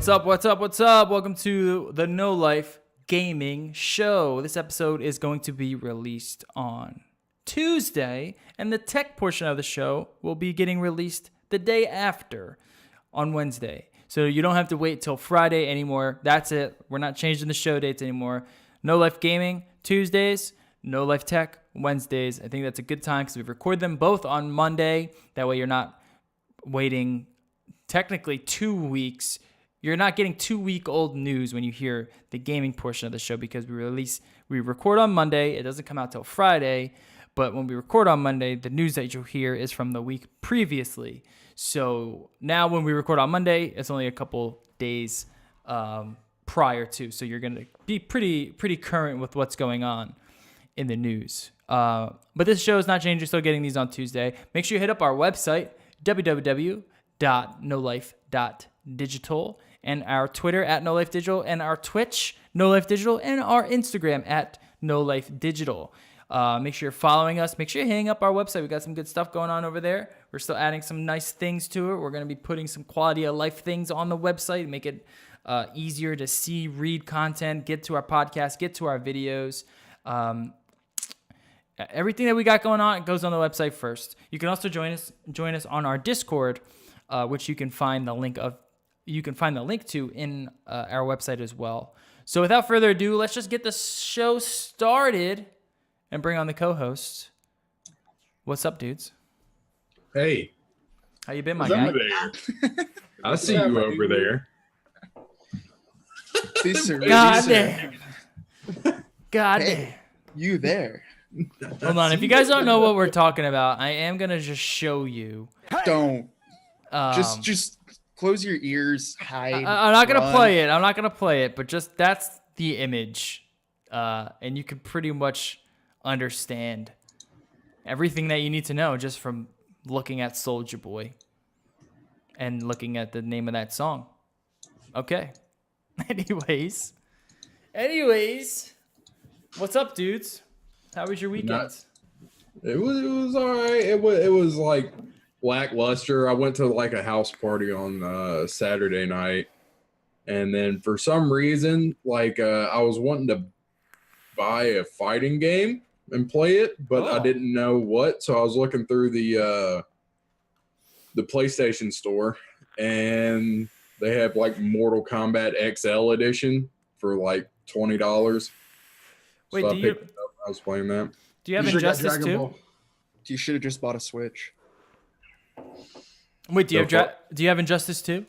What's up? What's up? What's up? Welcome to the No Life Gaming Show. This episode is going to be released on Tuesday, and the tech portion of the show will be getting released the day after on Wednesday. So you don't have to wait till Friday anymore. That's it. We're not changing the show dates anymore. No Life Gaming Tuesdays, No Life Tech Wednesdays. I think that's a good time because we record them both on Monday. That way you're not waiting technically 2 weeks. You're not getting 2-week-old news when you hear the gaming portion of the show because we record on Monday. It doesn't come out till Friday. But when we record on Monday, the news that you'll hear is from the week previously. So now when we record on Monday, it's only a couple days prior to. So you're going to be pretty current with what's going on in the news. But this show is not changing. You're still getting these on Tuesday. Make sure you hit up our website, www.nolife.digital, and our Twitter at NoLifeDigital, and our Twitch, NoLifeDigital, and our Instagram at NoLifeDigital. Make sure you're following us. Make sure you're hitting up our website. We got some good stuff going on over there. We're still adding some nice things to it. We're going to be putting some quality of life things on the website, make it easier to see, read content, get to our podcast, get to our videos. Everything that we got going on goes on the website first. You can also join us on our Discord, which you can find the link to in our website as well. So without further ado, let's just get the show started and bring on the co-hosts. What's up, dudes? Hey. How you been, my guy? I see you over there. God damn. God damn. You there. Hold on. If you guys don't know what we're talking about, I am going to just show you. Don't. Just close your ears, hide. I'm not going to play it. But just that's the image. And you can pretty much understand everything that you need to know just from looking at Soulja Boy and looking at the name of that song. Okay. Anyways, what's up, dudes? How was your weekend? It was all right. It was like lackluster. I went to like a house party on Saturday night, and then for some reason, like I was wanting to buy a fighting game and play it, but I didn't know what. So I was looking through the PlayStation store, and they have like Mortal Kombat XL edition for like $20. Wait, so I was playing that. Do you have Injustice 2? You should have just bought a Switch. Wait, do you have Injustice 2?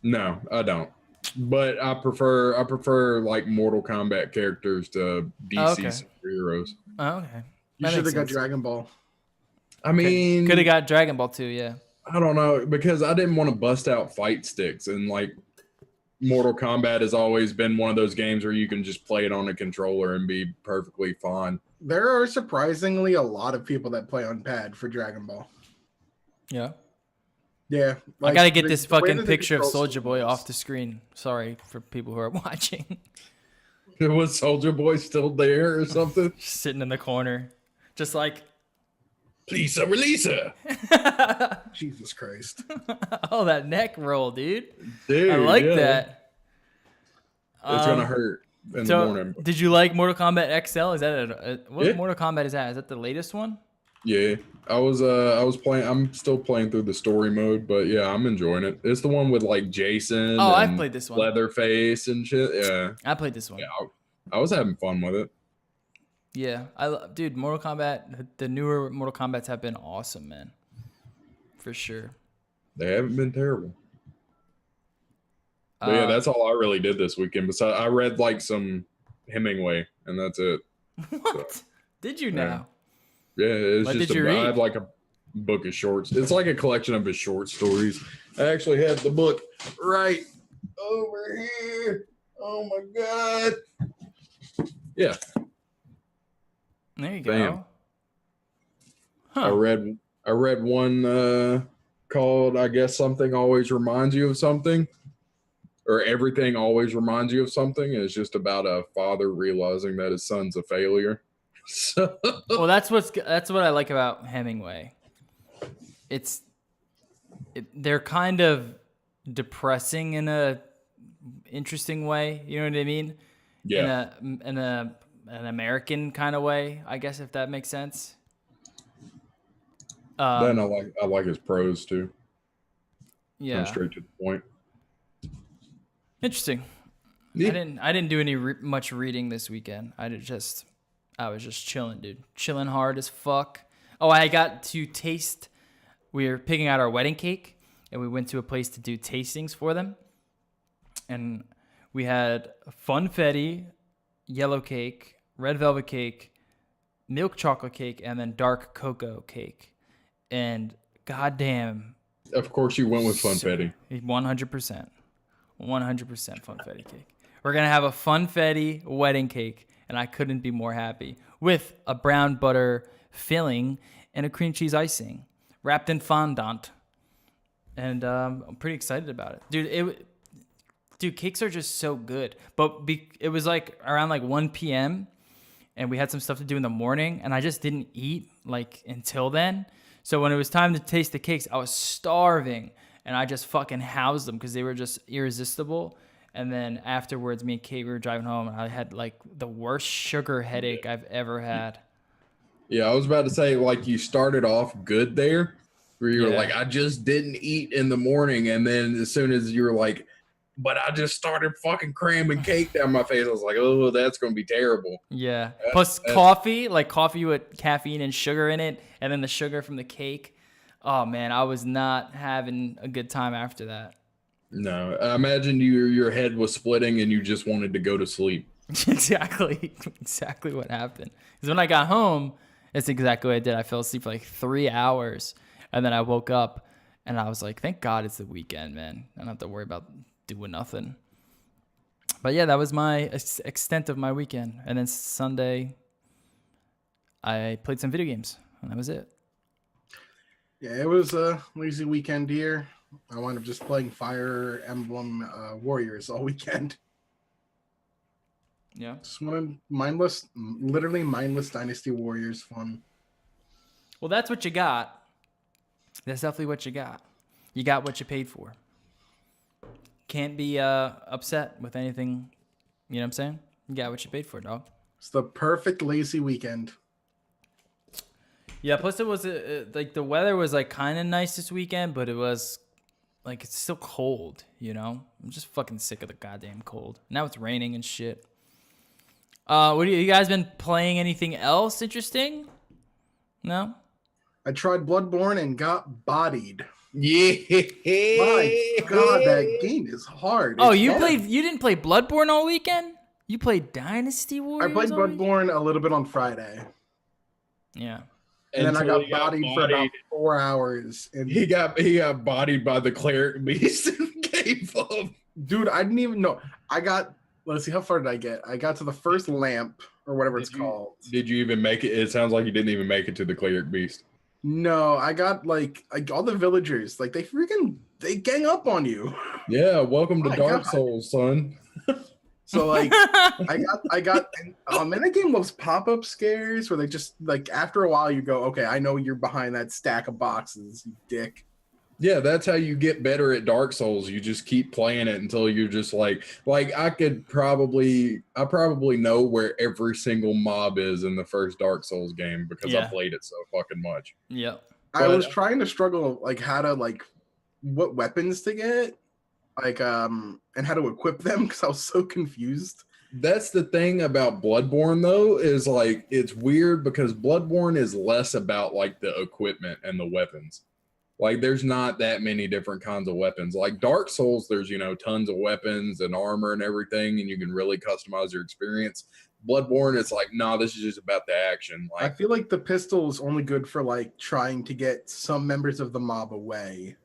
No, I don't. But I prefer like Mortal Kombat characters to DC superheroes. Oh, okay. You should have got Dragon Ball. I mean, could have got Dragon Ball 2, yeah. I don't know, because I didn't want to bust out fight sticks, and like Mortal Kombat has always been one of those games where you can just play it on a controller and be perfectly fine. There are surprisingly a lot of people that play on pad for Dragon Ball. Yeah. Yeah. Like, I gotta get this fucking picture of Soulja Boy off the screen. Sorry for people who are watching. Was Soulja Boy still there or something? Just sitting in the corner. Just like, Lisa, release her. Jesus Christ. Oh, that neck roll, dude. Dude, I like that. It's gonna hurt in the morning. Did you like Mortal Kombat XL? Is that what Mortal Kombat is that? Is that the latest one? Yeah, I was playing. I'm still playing through the story mode, but yeah, I'm enjoying it. It's the one with like Jason. Oh, I've played this one. Leatherface and shit. Yeah, I played this one. Yeah, I was having fun with it. Yeah, dude, Mortal Kombat. The newer Mortal Kombats have been awesome, man. For sure. They haven't been terrible. But yeah, that's all I really did this weekend. Besides, I read like some Hemingway, and that's it. What? So, did you now? Yeah, it's what just did you read? I have like a book of shorts. It's like a collection of his short stories. I actually have the book right over here. Oh my god. Yeah. There you go. Bam. Huh. I read one called, I guess, Something Always Reminds You of Something, or Everything Always Reminds You of Something. And it's just about a father realizing that his son's a failure. So. Well, that's what I like about Hemingway. They're kind of depressing in a interesting way. You know what I mean? Yeah. In an American kind of way, I guess, if that makes sense. Then I like his prose too. Yeah. Come straight to the point. Interesting. Yeah. I didn't do any much reading this weekend. I was just chilling, dude. Chilling hard as fuck. Oh, I got to taste. We were picking out our wedding cake, and we went to a place to do tastings for them. And we had funfetti, yellow cake, red velvet cake, milk chocolate cake, and then dark cocoa cake. And goddamn. Of course you went with funfetti. 100%. 100% funfetti cake. We're going to have a funfetti wedding cake, and I couldn't be more happy, with a brown butter filling and a cream cheese icing wrapped in fondant. And I'm pretty excited about it. Dude, cakes are just so good. But it was like around like 1 p.m. and we had some stuff to do in the morning, and I just didn't eat like until then. So when it was time to taste the cakes, I was starving, and I just fucking housed them because they were just irresistible. And then afterwards, me and Kate, we were driving home, and I had like the worst sugar headache I've ever had. Yeah, I was about to say, like, you started off good there, where you were like, I just didn't eat in the morning. And then as soon as you were like, but I just started fucking cramming cake down my face, I was like, oh, that's going to be terrible. Yeah. Plus coffee, like coffee with caffeine and sugar in it, and then the sugar from the cake. Oh, man, I was not having a good time after that. No, I imagine your head was splitting and you just wanted to go to sleep. Exactly what happened. Because when I got home, that's exactly what I did. I fell asleep for like 3 hours, and then I woke up, and I was like, thank God it's the weekend, man. I don't have to worry about doing nothing. But yeah, that was my extent of my weekend. And then Sunday, I played some video games, and that was it. Yeah, it was a lazy weekend here. I wound up just playing Fire Emblem Warriors all weekend. Yeah. Just wanted literally mindless Dynasty Warriors fun. Well, that's what you got. That's definitely what you got. You got what you paid for. Can't be upset with anything. You know what I'm saying? You got what you paid for, dog. It's the perfect lazy weekend. Yeah, plus it was like the weather was like kind of nice this weekend, but it was like it's still cold, you know? I'm just fucking sick of the goddamn cold. Now it's raining and shit. What do you guys been playing anything else interesting? No? I tried Bloodborne and got bodied. Yeah. My God, that game is hard. Oh, It's you hard. didn't play Bloodborne all weekend? You played Dynasty Warriors? I played all weekend? Bloodborne a little bit on Friday. Yeah. And then I Until got he bodied for about 4 hours. And He got bodied by the cleric beast and gave up. dude, I didn't even know. Let's see, how far did I get? I got to the first lamp or whatever it's called. Did you even make it? It sounds like you didn't even make it to the cleric beast. No, I got like all the villagers, like they gang up on you. Yeah, welcome to My Dark God. Souls, son. So like I got and that game loves pop-up scares where they just like after a while you go, okay, I know you're behind that stack of boxes, you dick. Yeah, that's how you get better at Dark Souls. You just keep playing it until you're just like I probably know where every single mob is in the first Dark Souls game because I played it so fucking much. Yeah. I was trying to struggle like how to like what weapons to get, like and how to equip them because I was so confused. That's the thing about Bloodborne though, is like it's weird because Bloodborne is less about like the equipment and the weapons. Like there's not that many different kinds of weapons. Like Dark Souls, there's, tons of weapons and armor and everything, and you can really customize your experience. Bloodborne, it's like, nah, this is just about the action. I feel like the pistol is only good for like trying to get some members of the mob away.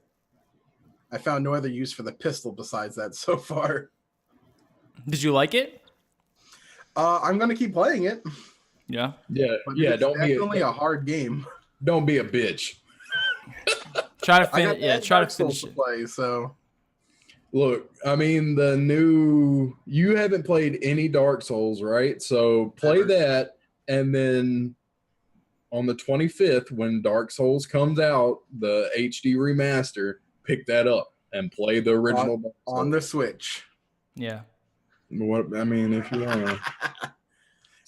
I found no other use for the pistol besides that so far. Did you like it? I'm gonna keep playing it. Yeah. Yeah, But yeah. it's Don't definitely a hard game. Don't be a bitch. Try to I got finish. Dark To Souls finish to it. play, so Look, I mean, you haven't played any Dark Souls, right? So play Never. that, and then on the 25th, when Dark Souls comes out, the HD remaster, pick that up and play the original Dark Souls. on the Switch. Yeah. What I mean, if you want to.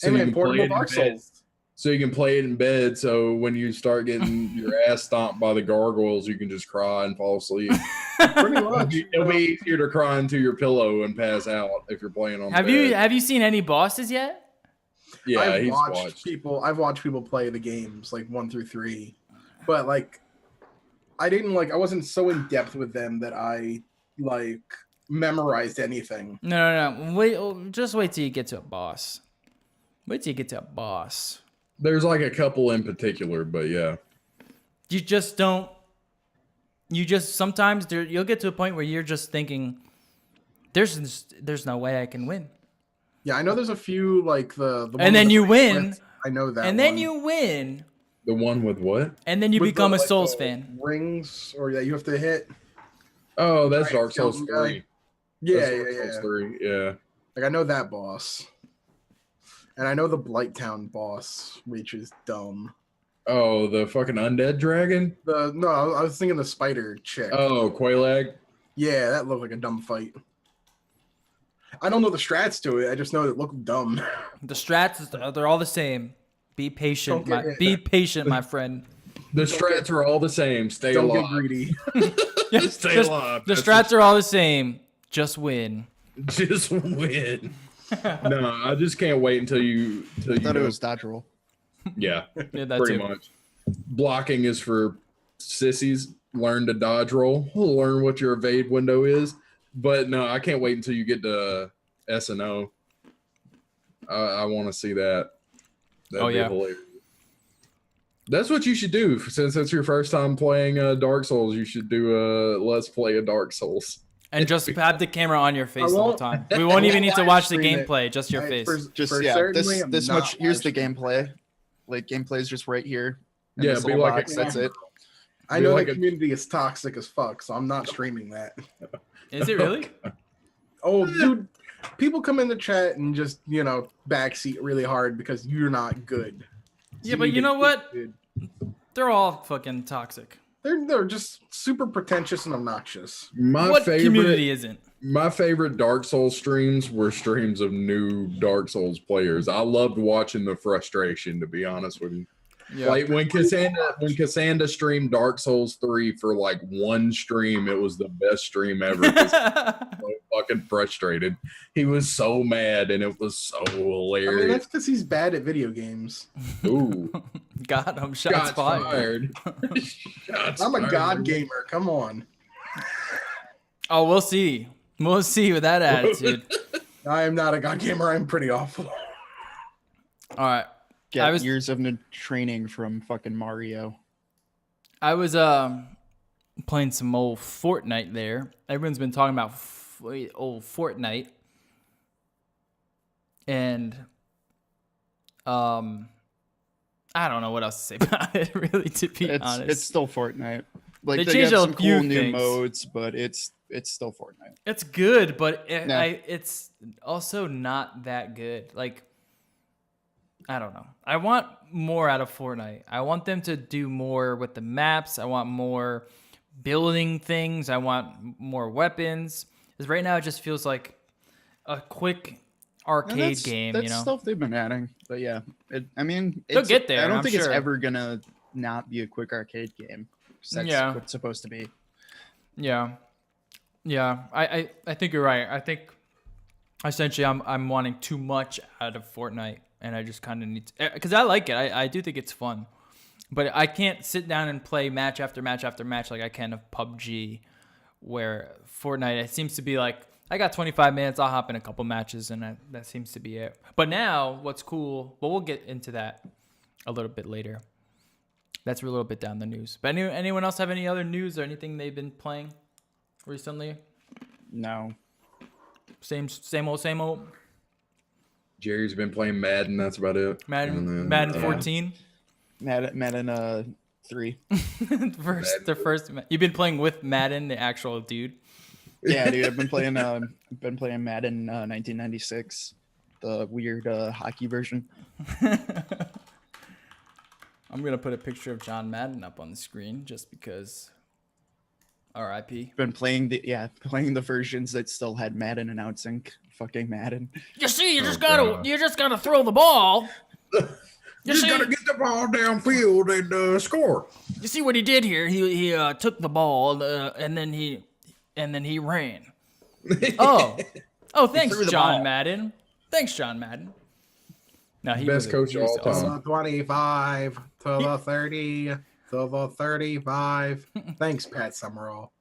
Hey man, portable Dark Souls. So you can play it in bed. So when you start getting your ass stomped by the gargoyles, you can just cry and fall asleep. Pretty much. It'll be easier to cry into your pillow and pass out if you're playing on. Have you seen any bosses yet? Yeah, I've watched people play the games like 1 through 3, but like I wasn't so in depth with them that I like memorized anything. No. Just wait till you get to a boss. Wait till you get to a boss. There's like a couple in particular, but yeah. You just don't. You just sometimes you'll get to a point where you're just thinking, there's no way I can win. Yeah, I know there's a few like the and then you win. I know that. And then you win. The one with what? And then you With become the, a like, Souls the fan. Rings or that you have to hit. Oh, that's Right, Dark Souls skeleton 3. guy. Yeah, That's yeah, Dark yeah. Souls 3. Yeah. Like I know that boss. And I know the Blighttown boss, which is dumb. Oh, the fucking undead dragon? I was thinking the spider chick. Oh, Quelaag? Yeah, that looked like a dumb fight. I don't know the strats to it. I just know it looked dumb. The strats, they're all the same. Be patient, Don't get- be patient, my friend. The strats are all the same. Stay Don't alive. get greedy. Stay alive. The strats are all the same. Just win. Just win. No, I just can't wait until you. I thought it was dodge roll. Yeah, Yeah, that pretty too. much. Blocking is for sissies. Learn to dodge roll. Learn what your evade window is. But no, I can't wait until you get to S&O. I want to see that. That'd be hilarious. That's what you should do. Since it's your first time playing Dark Souls, you should do a Let's Play of Dark Souls. And just have the camera on your face I the whole won't- time. We won't even need to watch the stream it. gameplay, just your face. This much. Here's the gameplay. Like gameplay is just right here. in Yeah, this be little like box, that's it. I Be know like the a- community is toxic as fuck, so I'm not streaming that. Is it really? Oh, dude, people come in the chat and just backseat really hard because you're not good. Yeah, but you know what? They're all fucking toxic. They're just super pretentious and obnoxious. What community isn't? My favorite Dark Souls streams were streams of new Dark Souls players. I loved watching the frustration, to be honest with you. Yeah. Like when Cassandra streamed Dark Souls 3 for like one stream, it was the best stream ever. 'Cause he was so fucking frustrated. He was so mad, and it was so I mean, hilarious. that's because he's bad at video games. Ooh, Got him. Shots shots fired. fired. Shots I'm a fired. god gamer. Come on. Oh, we'll see. We'll see with that attitude. I am not a god gamer. I'm pretty awful. All right. Get years of training from fucking Mario. I was playing some old Fortnite there. Everyone's been talking about old Fortnite. And I don't know what else to say about it, really, to be honest. It's still Fortnite. Like They they changed got a some few cool new things. modes, but it's still Fortnite. It's good, but No. it's also not that good. Like, I don't know. I want more out of Fortnite. I want them to do more with the maps. I want more building things. I want more weapons. Because right now it just feels like a quick arcade game, That's stuff they've been adding. But yeah, They'll get there, I don't I'm think it's sure. ever gonna not be a quick arcade game. That's Yeah. what it's supposed to be. Yeah. I think you're right. I think essentially I'm wanting too much out of Fortnite, and I just kind of need to, because I like it. I do think it's fun, but I can't sit down and play match after match after match like I can of PUBG, where Fortnite, it seems to be like, I got 25 minutes, I'll hop in a couple matches, and that seems to be it. But now, what's cool, well, we'll get into that a little bit later. That's a little bit down the news. But anyone else have any other news or anything they've been playing recently? No. Same old. Jerry's been playing Madden. That's about it. Madden 14. Madden 3. First. You've been playing with Madden, the actual dude. Yeah, dude, I've been playing Madden 1996, the weird hockey version. I'm gonna put a picture of John Madden up on the screen just because R.I.P. Been playing the versions that still had Madden announcing fucking Madden. You see, you Oh, just God. gotta throw the ball. You just gotta get the ball downfield and score. You see what he did here? He took the ball and then he ran. Oh, thanks, threw the John ball. Madden. Thanks, John Madden. No, he Best was coach he of was all time. awesome. To the 25, to the 30, to the 35. Thanks, Pat Summerall.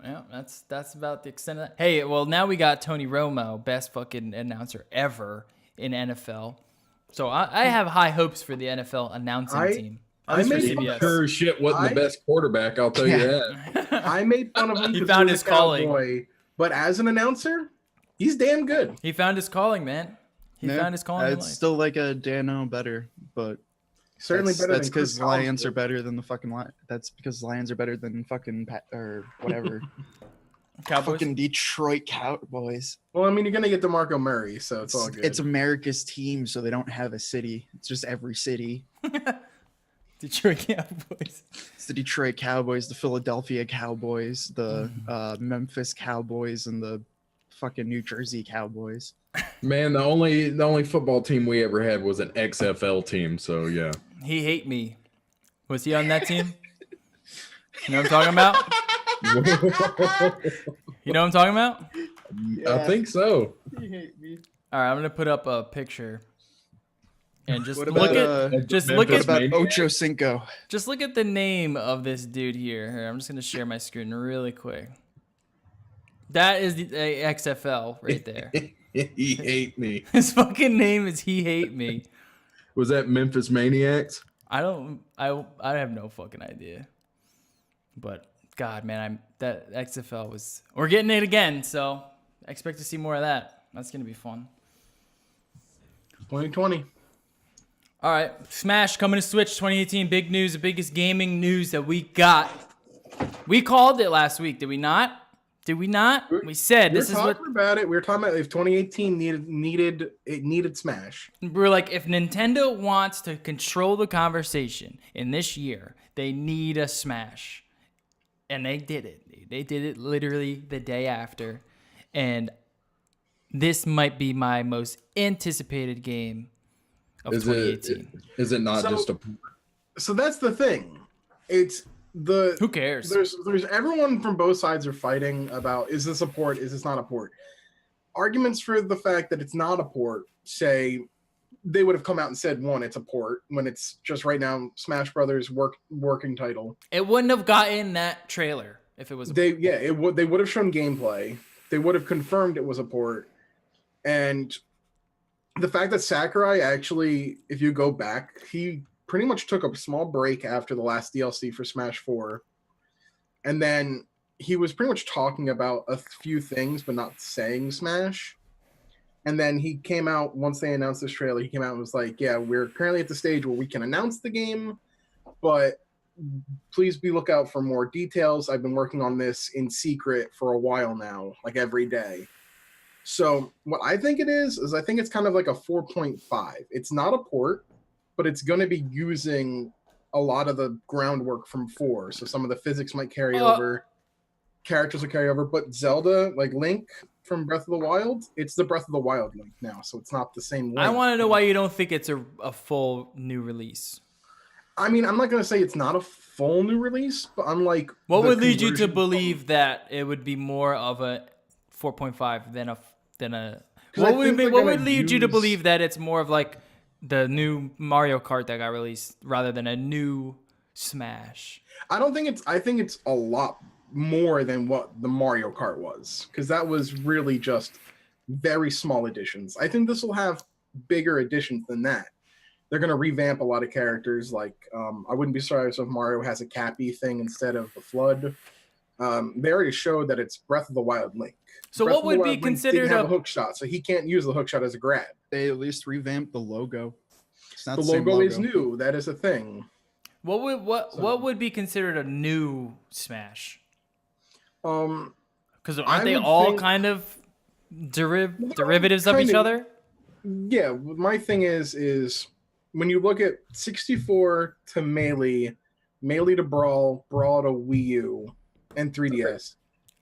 Yeah, that's about the extent of that. Hey, well, now we got Tony Romo, best fucking announcer ever in NFL. So I have high hopes for the NFL announcing team. At least for made- CBS. Sure as shit wasn't the best quarterback, I'll tell you that. I made fun of him He because found was his a calling. cowboy, but as an announcer, he's damn good. He found his calling, man. He Yeah, found his calling in It's life. still like a Dano better, but Certainly better that's than Chris because Lions Collinsworth. are better than the fucking That's because Lions are better than fucking or whatever. Cowboys. Fucking Detroit Cowboys. Well, I mean, you're gonna get DeMarco Murray, so it's all good. It's America's team, so they don't have a city. It's just every city. Detroit Cowboys. It's the Detroit Cowboys, the Philadelphia Cowboys, the Memphis Cowboys, and the fucking New Jersey Cowboys. Man, the only football team we ever had was an XFL team, so yeah. He hate me. Was he on that team? You know what I'm talking about? You know what I'm talking about? I think so. You hate me. All right, I'm gonna put up a picture, and just What look about, at just Memphis look at What about Ocho Cinco? just look at the name of this dude here. Here, I'm just gonna share my screen really quick. That is the XFL right there. He hate me. His fucking name is He Hate Me. Was that Memphis Maniacs? I have no fucking idea. But God, man, that XFL was. We're getting it again, so I expect to see more of that. That's gonna be fun. 2020. All right, Smash coming to Switch 2018. Big news, the biggest gaming news that we got. We called it last week, did we not? Did we not? We said this is what We were talking about if 2018 needed Smash. we're like. If Nintendo wants to control the conversation in this year, they need a Smash, and they did it. They did it literally the day after, and this might be my most anticipated game of 2018. Is it not So- just a So that's the thing. It's the Who cares? there's everyone from both sides are fighting about, is this a port, is this not a port? Arguments for the fact that it's not a port say they would have come out and said, one, it's a port, when it's just right now Smash Brothers working title. It wouldn't have gotten that trailer if it was. They would have shown gameplay. They would have confirmed it was a port. And the fact that Sakurai actually, if you go back, he pretty much took a small break after the last DLC for Smash 4. And then he was pretty much talking about a few things, but not saying Smash. And then he came out, once they announced this trailer, he came out and was like, yeah, we're currently at the stage where we can announce the game, but please be lookout for more details. I've been working on this in secret for a while now, like every day. So what I think it is I think it's kind of like a 4.5. It's not a port, but it's going to be using a lot of the groundwork from 4. So some of the physics might carry over, characters will carry over, but Zelda, like Link from Breath of the Wild, it's the Breath of the Wild Link now, so it's not the same Link. I want to know why you don't think it's a full new release. I mean, I'm not going to say it's not a full new release, but I'm like... What the would lead you to conversion believe that it would be more of a 4.5 than a 'Cause I what would think be, they're what gonna would lead you to use- believe that it's more of like the new Mario Kart that got released rather than a new Smash? I think it's a lot more than what the Mario Kart was, because that was really just very small additions. I think this will have bigger additions than that. They're going to revamp a lot of characters. Like, I wouldn't be surprised if Mario has a Cappy thing instead of the Flood. They already showed that it's Breath of the Wild Link. So Breath what of the would be Wild Link considered didn't have a a hook shot, so he can't use the hook shot as a grab. They at least revamped the logo. It's not The same logo is new. That is a thing. what would be considered a new Smash? Because I aren't they would all think- kind of derivatives of kind each of. other? Yeah, my thing is when you look at 64 to Melee, Melee to Brawl, Brawl to Wii U, and 3DS.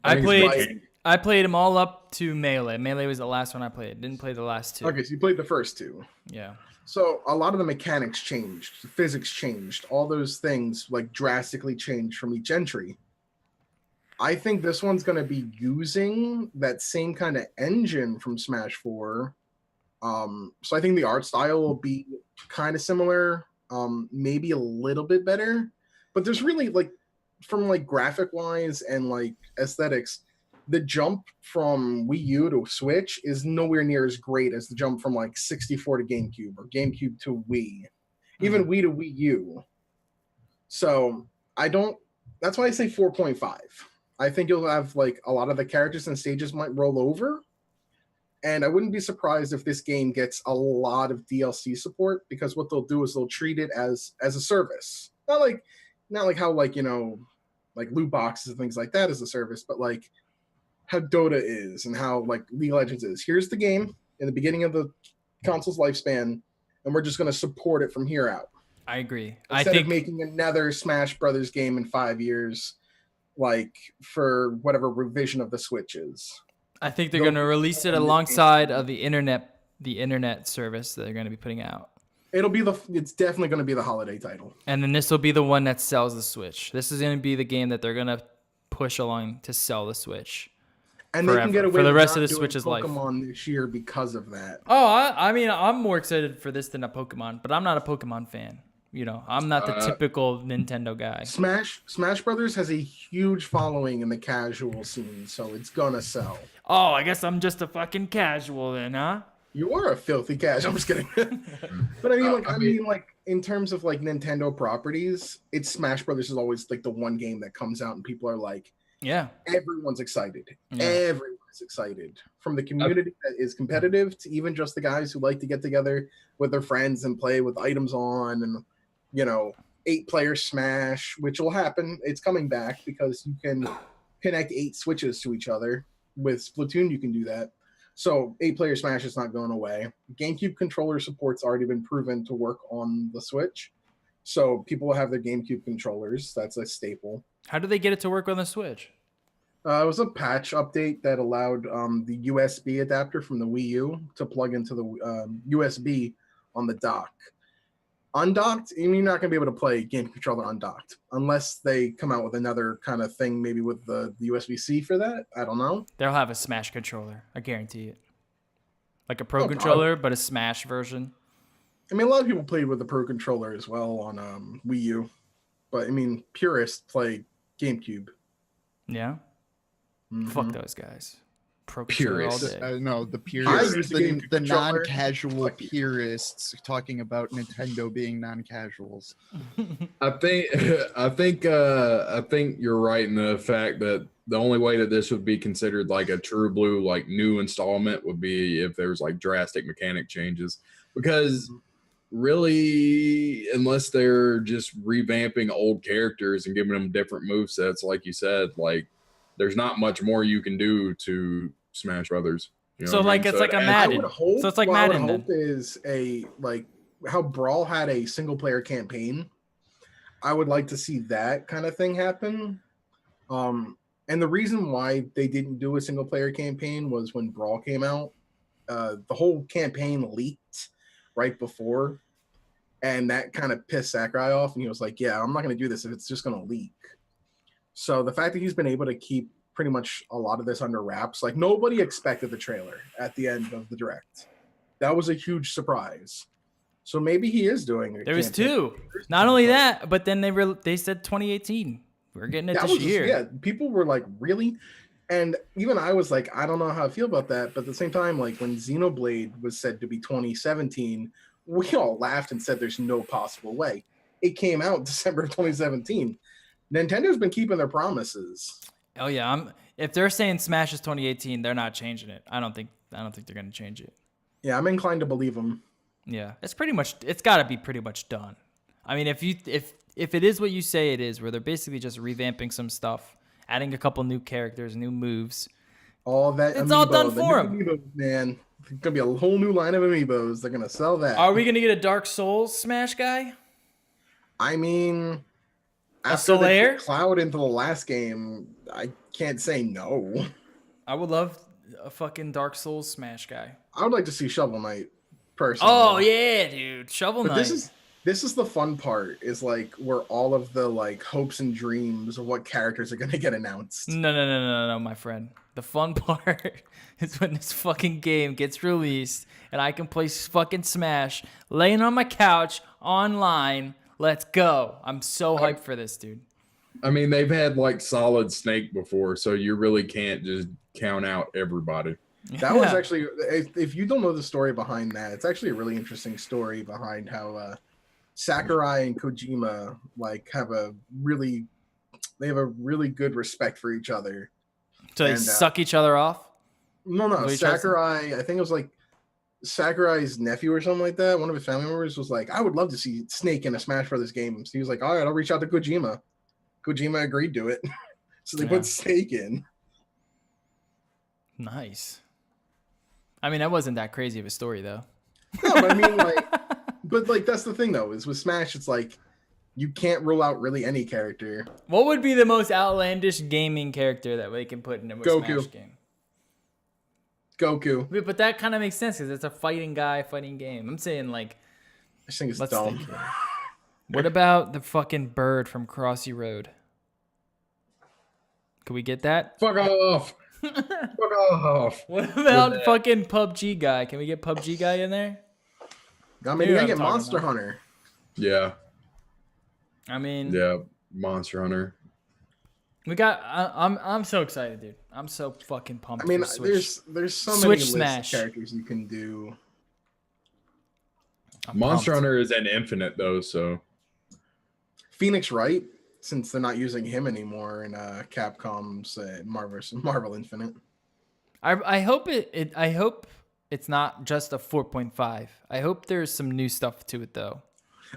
I think played. it's I played them all up to Melee. Melee was the last one I played. Didn't play the last two. Okay, so you played the first two. Yeah. So a lot of the mechanics changed, the physics changed, all those things like drastically changed from each entry. I think this one's going to be using that same kind of engine from Smash 4. So I think the art style will be kind of similar, maybe a little bit better. But there's really like, from like graphic wise and like aesthetics, the jump from Wii U to Switch is nowhere near as great as the jump from like 64 to GameCube or GameCube to Wii, even Wii to Wii U. So that's why I say 4.5. I think you'll have like a lot of the characters and stages might roll over. And I wouldn't be surprised if this game gets a lot of DLC support, because what they'll do is they'll treat it as a service. Not like how like, you know, like loot boxes and things like that is a service, but like how Dota is and how like League of Legends is. Here's the game in the beginning of the console's lifespan, and we're just going to support it from here out. I agree. Instead of making another Smash Brothers game in 5 years, like for whatever revision of the Switch is. I think they're going to release it alongside of the internet service that they're going to be putting out. It's definitely going to be the holiday title. And then this will be the one that sells the Switch. This is going to be the game that they're going to push along to sell the Switch. And forever, they can get away for the with rest not of the doing Switch's life. Pokemon this year because of that. Oh, I mean, I'm more excited for this than a Pokemon, but I'm not a Pokemon fan. You know, I'm not the typical Nintendo guy. Smash Brothers has a huge following in the casual scene, so it's gonna sell. Oh, I guess I'm just a fucking casual then, huh? You are a filthy casual. I'm just kidding. But I mean, like in terms of like Nintendo properties, it's Smash Brothers is always like the one game that comes out and people are like, yeah, everyone's excited. Yeah. Everyone's excited. From the community that is competitive to even just the guys who like to get together with their friends and play with items on and, you know, 8-player Smash, which will happen. It's coming back because you can connect 8 Switches to each other. With Splatoon, you can do that. So 8-player Smash is not going away. GameCube controller support's already been proven to work on the Switch. So people will have their GameCube controllers. That's a staple. How do they get it to work on the Switch? It was a patch update that allowed the USB adapter from the Wii U to plug into the USB on the dock. Undocked, you're not going to be able to play game controller undocked unless they come out with another kind of thing, maybe with the USB-C for that. I don't know. They'll have a Smash controller. I guarantee it. Like a Pro controller, but a Smash version. I mean, a lot of people played with the Pro controller as well on Wii U. But, I mean, purists play GameCube. Yeah? Mm-hmm. Fuck those guys. Pro controller all Purists. day. No, the purists, the controller. non-casual purists talking about Nintendo being non-casuals. I think you're right in the fact that the only way that this would be considered like a true blue, like new installment would be if there's like drastic mechanic changes, because really, unless they're just revamping old characters and giving them different move sets, like you said, like there's not much more you can do to Smash Brothers. You know So what I like mean? it's like a Madden. So it's like Madden. I would Then. hope is a like how Brawl had a single player campaign. I would like to see that kind of thing happen. And the reason why they didn't do a single player campaign was when Brawl came out, the whole campaign leaked right before, and that kind of pissed Sakurai off, and he was like, "Yeah, I'm not going to do this if it's just going to leak." So the fact that he's been able to keep pretty much a lot of this under wraps, like nobody expected the trailer at the end of the direct. That was a huge surprise. So maybe he is doing it. There was 2. Not only that, but then they said 2018. We're getting it this year. Yeah, people were like, really? And even I was like, I don't know how I feel about that. But at the same time, like when Xenoblade was said to be 2017, we all laughed and said there's no possible way. It came out December of 2017. Nintendo's been keeping their promises. Oh yeah, if they're saying Smash is 2018, they're not changing it. I don't think they're gonna change it. Yeah, I'm inclined to believe them. Yeah, it's got to be pretty much done. I mean, if it is what you say it is, where they're basically just revamping some stuff, adding a couple new characters, new moves, all that it's all done for them. Amiibos, man, it's gonna be a whole new line of amiibos. They're gonna sell that. Are we gonna get a Dark Souls Smash guy? I mean, After they Solaire? put Cloud into the last game, I can't say no. I would love a fucking Dark Souls Smash guy. I would like to see Shovel Knight personally. Oh yeah, dude, Shovel But Knight. this is the fun part, is like where all of the like hopes and dreams of what characters are gonna get announced. No, my friend. The fun part is when this fucking game gets released and I can play fucking Smash laying on my couch online. Let's go. I'm so hyped for this, dude. I mean, they've had like Solid Snake before, so you really can't just count out everybody. That was actually, if you don't know the story behind that, it's actually a really interesting story behind how Sakurai and Kojima like have a really good respect for each other. So they suck each other off? No. Sakurai, I think it was like Sakurai's nephew or something like that. One of his family members was like, I would love to see Snake in a Smash Brothers game. So he was like, all right, I'll reach out to Kojima. Kojima agreed to it. So they put Snake in. Nice. I mean, that wasn't that crazy of a story, though. No, but I mean, like, that's the thing, though, is with Smash, it's like, you can't rule out really any character. What would be the most outlandish gaming character that we can put in a Goku. Smash game? Goku. But that kind of makes sense because it's a fighting game. I'm saying, like, I think it's let's dumb. think here. What about the fucking bird from Crossy Road? Could we get that? Fuck off. Fuck off. What about fucking PUBG guy? Can we get PUBG guy in there? I mean, you gotta get Monster Hunter. Yeah. I mean, Yeah, Monster Hunter. we got. I'm so excited, dude. I'm so fucking pumped. I mean, for Switch. there's so Switch many lists of Smash. characters you can do. I'm Monster pumped. Hunter is an infinite though, so Phoenix Wright, since they're not using him anymore in Capcom's Marvel Infinite. I hope I hope it's not just a 4.5. I hope there's some new stuff to it though.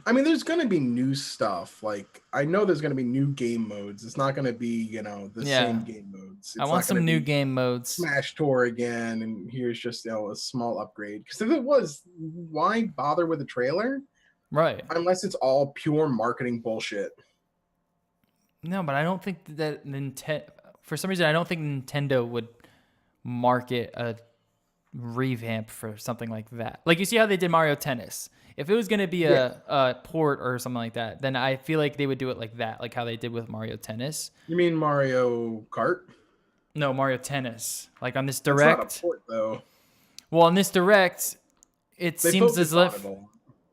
I mean, there's going to be new stuff. Like, I know there's going to be new game modes. It's not going to be, the same game modes. I want some new game modes. Smash Tour again, and here's just, a small upgrade. Because if it was, why bother with a trailer? Right. Unless it's all pure marketing bullshit. No, but I don't think that for some reason, I don't think Nintendo would market a revamp for something like that. Like, you see how they did Mario Tennis. If it was going to be a port or something like that, then I feel like they would do it like that, like how they did with Mario Tennis. You mean Mario Kart? No, Mario Tennis. Like on this It's Direct. not a port, though. Well, on this Direct, it seems as if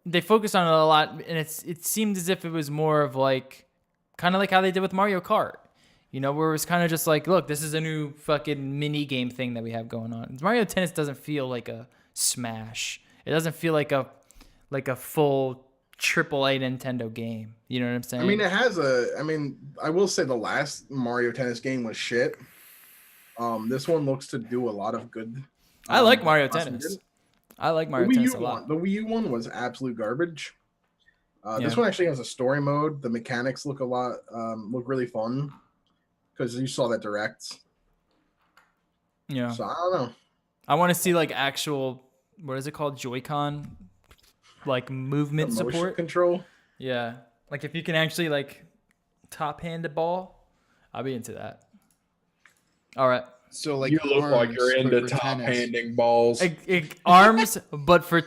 they focused on it a lot, and it seemed as if it was more of like, kind of like how they did with Mario Kart. Where it was kind of just like, look, this is a new fucking mini game thing that we have going on. Mario Tennis doesn't feel like a Smash. It doesn't feel like a full AAA Nintendo game. You know what I'm saying? I mean, it has I will say the last Mario Tennis game was shit. This one looks to do a lot of good. I like Mario Tennis. I like Mario Tennis a lot. The Wii U one was absolute garbage. Yeah. This one actually has a story mode. The mechanics look look really fun because you saw that Direct. Yeah. So I don't know. I want to see like actual, what is it called? Joy-Con, like movement The motion support. control. Yeah. Like if you can actually like top hand a ball, I'll be into that. All right. So like you look like you're arms, into but for top tennis. handing balls. Arms, but for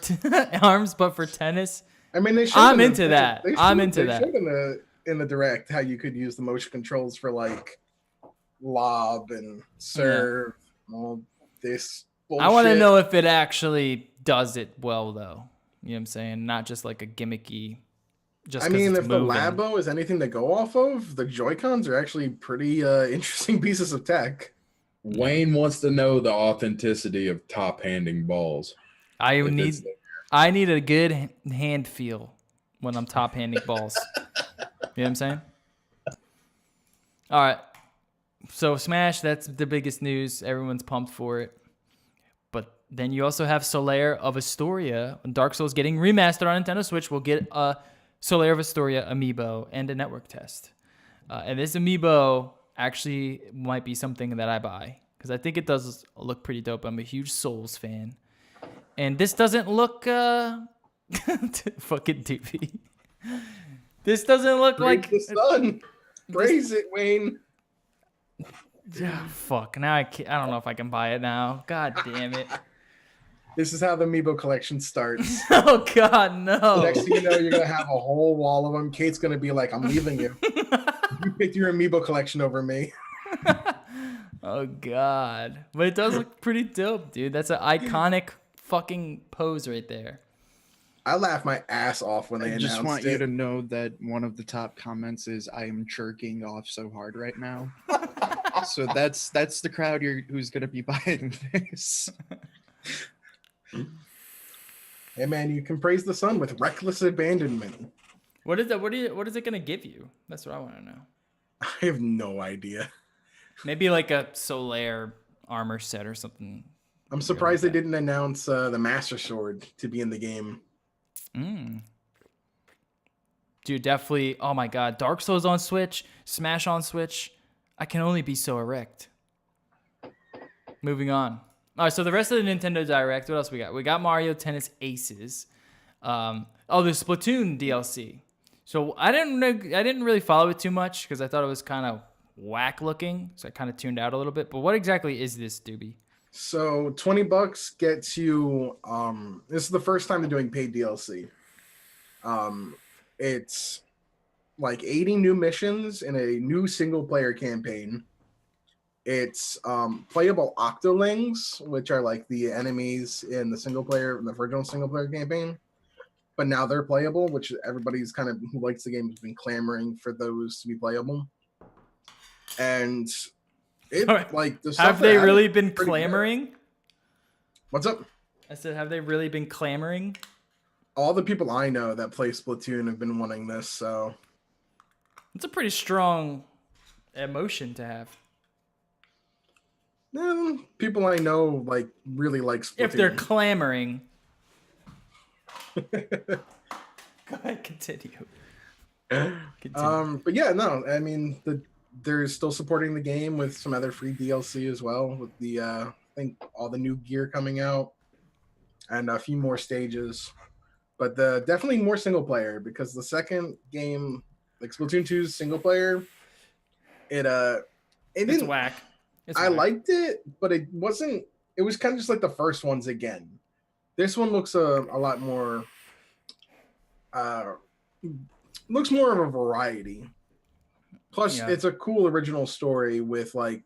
arms, but for tennis. I mean, they showed I'm in into that. I'm into that. They showed in the Direct how you could use the motion controls for like lob and serve. And all this bullshit. I want to know if it actually does it well, though. You know what I'm saying? Not just like a gimmicky. Just I mean, if moving. the Labo is anything to go off of, the Joy-Cons are actually pretty interesting pieces of tech. Wayne wants to know the authenticity of top handing balls. I need a good hand feel when I'm top handing balls. You know what I'm saying? All right. So Smash, that's the biggest news. Everyone's pumped for it. But then you also have Solaire of Astoria. When Dark Souls getting remastered on Nintendo Switch, we'll get a Solaire of Astoria amiibo and a network test. And this amiibo actually might be something that I buy because I think it does look pretty dope. I'm a huge Souls fan. And this doesn't look fucking DOOBIE. This doesn't look like the sun. Praise it, Wayne. Yeah, fuck. Now I don't know if I can buy it now. God damn it. This is how the Amiibo collection starts. Oh God, no. Next thing you know, you're gonna have a whole wall of them. Kate's gonna be like, "I'm leaving you. You picked your Amiibo collection over me." Oh God, but it does look pretty dope, dude. That's an iconic fucking pose right there. I laughed my ass off when they I announced just want it. you to know that one of the top comments is "I am jerking off so hard right now." So that's the crowd who's gonna be buying this. Hey man, you can praise the sun with reckless abandonment. What is that? What is it gonna give you? That's what I want to know. I have no idea. Maybe like a Solaire armor set or something. I'm surprised they didn't announce the Master Sword to be in the game. Dude, definitely. Oh my God, Dark Souls on Switch, Smash on Switch. I can only be so erect. Moving on. All right, so the rest of the Nintendo Direct, what else we got? We got Mario Tennis Aces. The Splatoon DLC. So I didn't really follow it too much because I thought it was kind of whack looking, so I kind of tuned out a little bit. But what exactly is this, Doobie? So $20 gets you. This is the first time they're doing paid DLC. It's like 80 new missions in a new single player campaign. It's playable Octolings, which are like the enemies in the original single player campaign. But now they're playable, which everybody's kind of who likes the game has been clamoring for those to be playable. And it Right. like the stuff Have they they're really adding been is pretty good. clamoring? What's up? I said, have they really been clamoring? All the people I know that play Splatoon have been wanting this, so It's a pretty strong emotion to have. people I know like really like Splatoon. If they're clamoring. Go ahead, continue. But yeah, no, I mean they're still supporting the game with some other free DLC as well, with the I think all the new gear coming out and a few more stages. But definitely more single player, because the second game, like Splatoon 2's single player, it It's didn't whack. I liked it, but it wasn't. It was kind of just like the first ones again. This one looks a lot more. Looks more of a variety. Plus, Yeah. it's a cool original story with like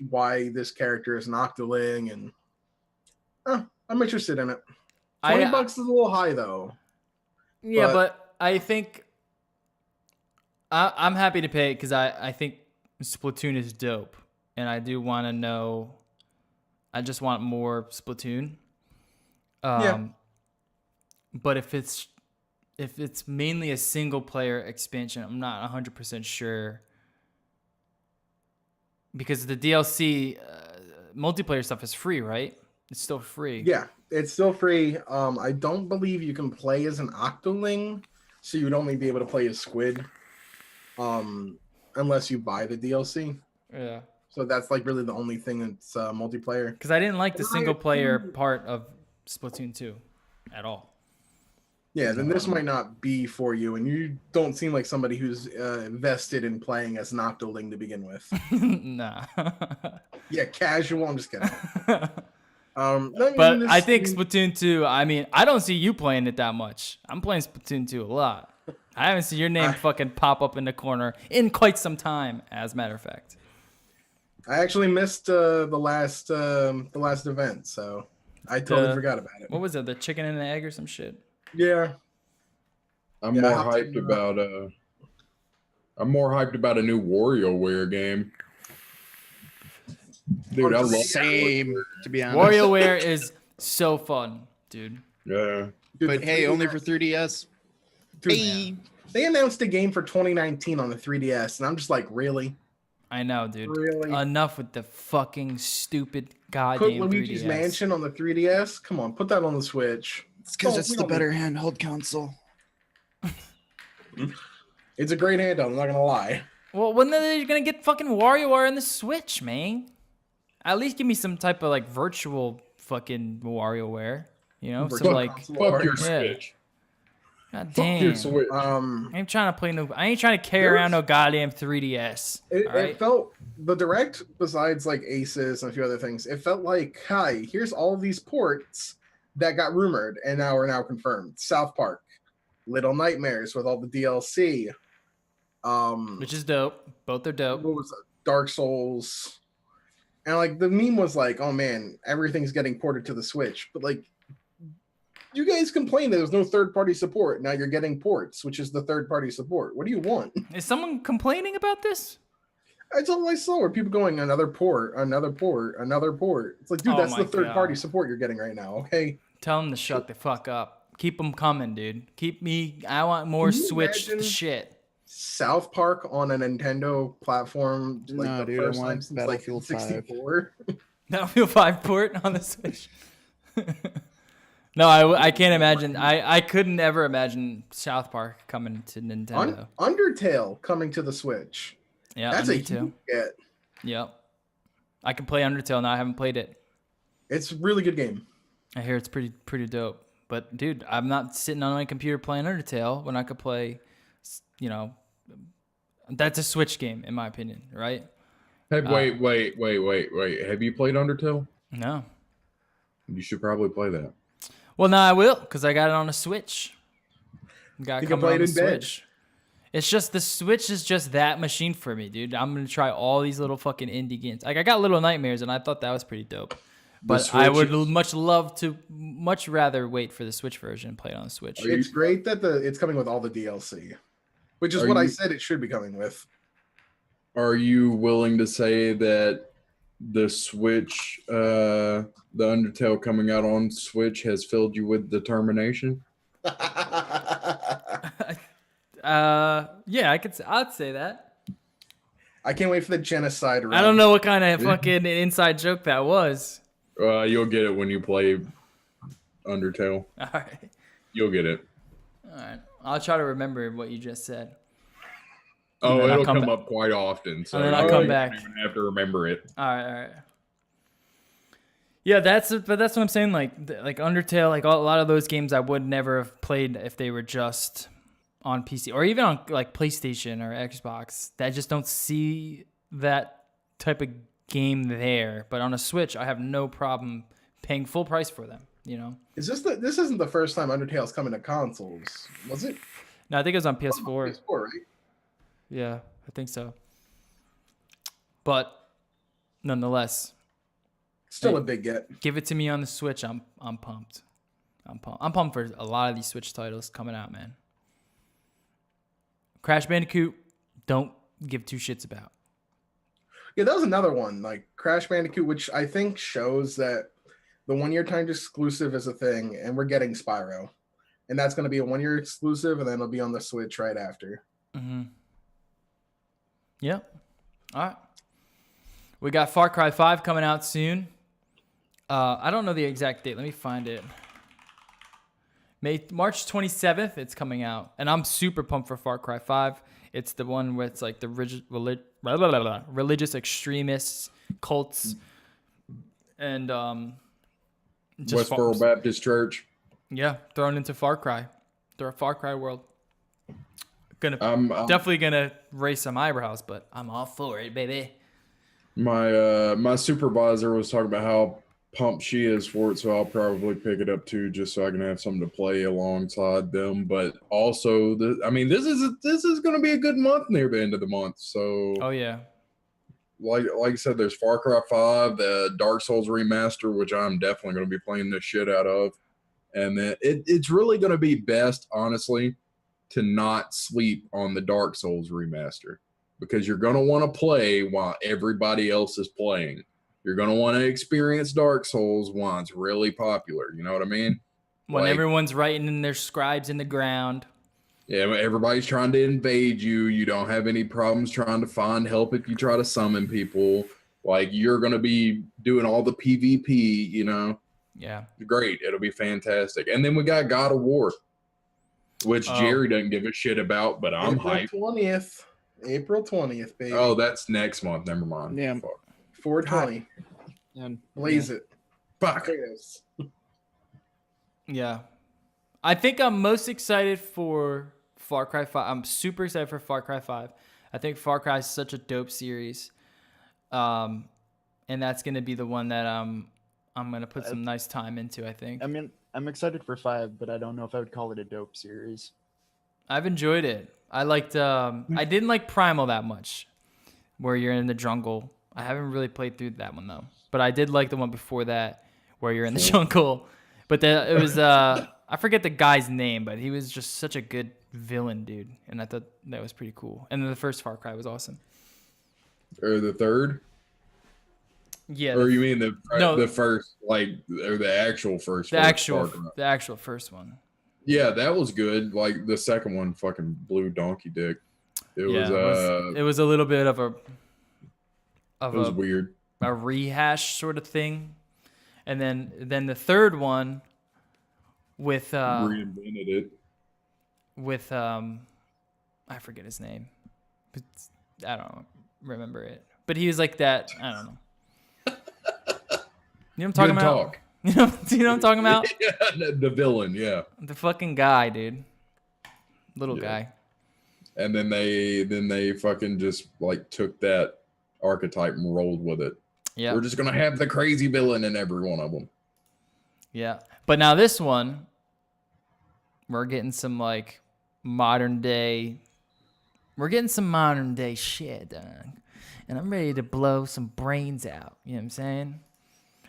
why this character is an Octoling, and I'm interested in it. $20 is a little high though. Yeah, but I think I'm happy to pay it because I think Splatoon is dope, and I do want to know. I just want more Splatoon. Yeah. But if it's mainly a single player expansion, I'm not 100% sure, because the DLC multiplayer stuff is free, right? It's still free. Yeah, it's still free. I don't believe you can play as an Octoling, so you'd only be able to play as Squid, unless you buy the DLC. Yeah. So that's like really the only thing that's multiplayer. Because I didn't like the single player part of Splatoon 2 at all. Yeah, then this might not be for you, and you don't seem like somebody who's invested in playing as an Octoling to begin with. Nah. Yeah, casual. I'm just kidding. But I think Splatoon 2, I mean, I don't see you playing it that much. I'm playing Splatoon 2 a lot. I haven't seen your name fucking pop up in the corner in quite some time, as a matter of fact. I actually missed the last event, so I totally forgot about it. What was it? The chicken and the egg or some shit? Yeah. I'm Yeah, more I have hyped to- about a new WarioWare game. Dude, I love Same, to be honest. WarioWare is so fun, dude. Yeah. Dude, But the hey, 3DS only for 3DS. Dude, Hey. They announced a game for 2019 on the 3DS, and I'm just like, really? I know, dude. Really? Enough with the fucking stupid Put goddamn Luigi's 3DS. Mansion on the 3DS? Come on, put that on the Switch. It's because Oh, it's we the don't better handheld console. It's a great handle, I'm not gonna lie. Well, when are they gonna get fucking WarioWare on the Switch, man? At least give me some type of like virtual fucking WarioWare. You know, some Virtual like console Fuck art. your Yeah. Switch. God Fuck your damn. Switch. I ain't trying to play no. I ain't trying to carry around no goddamn 3DS. All right. It felt the direct, besides like Aces and a few other things, it felt like, hi, here's all of these ports that got rumored and now are now confirmed. South Park, Little Nightmares with all the DLC, Which is dope. Both are dope. what was it? Dark Souls, and like the meme was like, oh man, everything's getting ported to the Switch, but like. You guys complained that there's no third-party support. Now you're getting ports, which is the third-party support. What do you want? Is someone complaining about this? That's all I saw. Were people going another port, another port, another port? It's like, dude, Oh that's my the third-party God. support you're getting right now. Okay. Tell them to shut the fuck up. Keep them coming, dude. Keep me. I want more Can you Switch imagine- shit. South Park on a Nintendo platform, like No, the dude, I first want time since Battlefield 5. 64. Battlefield 5 port on the Switch. No, I can't imagine. I couldn't ever imagine South Park coming to Nintendo. Undertale coming to the Switch. Yeah, That's a me too. huge get. Yep. I can play Undertale now. I haven't played it. It's a really good game. I hear it's pretty dope. But dude, I'm not sitting on my computer playing Undertale when I could play, that's a Switch game in my opinion, right? Hey, wait. Have you played Undertale? No. You should probably play that. Well, no, I will because I got it on a Switch. Got it You can coming play on it the in bed. Switch. It's just the Switch is just that machine for me, dude. I'm gonna try all these little fucking indie games. Like I got Little Nightmares, and I thought that was pretty dope. But I would much rather wait for the Switch version and play it on the Switch. Are you- It's great that it's coming with all the DLC, which is Are what I you- said it should be coming with. Are you willing to say that the Switch, the Undertale coming out on Switch has filled you with determination? Yeah, I'd say that. I can't wait for the genocide. I don't know what kind of fucking inside joke that was. You'll get it when you play Undertale. All right. You'll get it. All right. I'll try to remember what you just said. Oh, then I'll it'll come come ba- up quite often. So and then I'll you come don't back. even have to remember it. All right. Yeah, that's what I'm saying. Like Undertale, like a lot of those games I would never have played if they were just on PC or even on like PlayStation or Xbox. That I just don't see that type of game there. But on a Switch, I have no problem paying full price for them. Is this isn't the first time Undertale's coming to consoles, was it? No, I think it was on PS4. PS4, right? Yeah, I think so. But nonetheless, Still Hey. a big get. give it to me on the Switch. I'm pumped. I'm pumped for a lot of these Switch titles coming out, man. Crash Bandicoot, don't give two shits about. Yeah, that was another one, like Crash Bandicoot, which I think shows that the 1-year timed exclusive is a thing, and we're getting Spyro. And that's going to be a 1-year exclusive, and then it'll be on the Switch right after. Mm-hmm. Yep. All right. We got Far Cry 5 coming out soon. I don't know the exact date. Let me find it. March 27th, it's coming out. And I'm super pumped for Far Cry 5. It's the one where it's like the religious extremists, cults, and just Westboro Baptist Church. yeah, thrown into Far Cry. They're a Far Cry world. I'm Definitely gonna raise some eyebrows, but I'm all for it, baby. My supervisor was talking about how pumped she is for it, so I'll probably pick it up too, just so I can have something to play alongside them. But also, this is going to be a good month near the end of the month. So, Oh yeah. like I said, there's Far Cry 5, the Dark Souls remaster, which I'm definitely going to be playing the shit out of, and then it's really going to be best, honestly, to not sleep on the Dark Souls remaster, because you're going to want to play while everybody else is playing. You're going to want to experience Dark Souls while it's really popular. You know what I mean? When Like- everyone's writing in their scribes in the ground. Yeah, everybody's trying to invade you. You don't have any problems trying to find help if you try to summon people. Like, you're going to be doing all the PvP, Yeah. Great. It'll be fantastic. And then we got God of War, which Oh. Jerry doesn't give a shit about, but I'm April hyped. 20th. April 20th, baby. Oh, that's next month. Never mind. Yeah. Fuck. 420. And Blaze it. Fuck. Yes. Yeah. I think I'm most excited for Far Cry 5. I'm super excited for Far Cry 5. I think Far Cry is such a dope series. And that's going to be the one that I'm going to put some nice time into, I think. I mean, I'm excited for 5, but I don't know if I would call it a dope series. I've enjoyed it. I liked I didn't like Primal that much, where you're in the jungle. I haven't really played through that one though. But I did like the one before that where you're in the jungle. But it was I forget the guy's name, but he was just such a good villain, dude. And I thought that was pretty cool. And then the first Far Cry was awesome. Or the third? Yeah. Or you mean the first, like, or the actual first? The actual first one. Yeah, that was good. Like the second one, fucking blew donkey dick. It was a little bit of a weird, a rehash sort of thing, and then the third one with reinvented it with I forget his name, but I don't remember it. But he was like that. I don't know. You know what I'm talking about? Talk. You know what I'm talking about? Yeah, the villain, yeah. The fucking guy, dude. Little guy. And then they fucking just like took that archetype and rolled with it. Yeah. We're just gonna have the crazy villain in every one of them. Yeah. But now this one, we're getting some like modern day shit, dog. And I'm ready to blow some brains out. You know what I'm saying?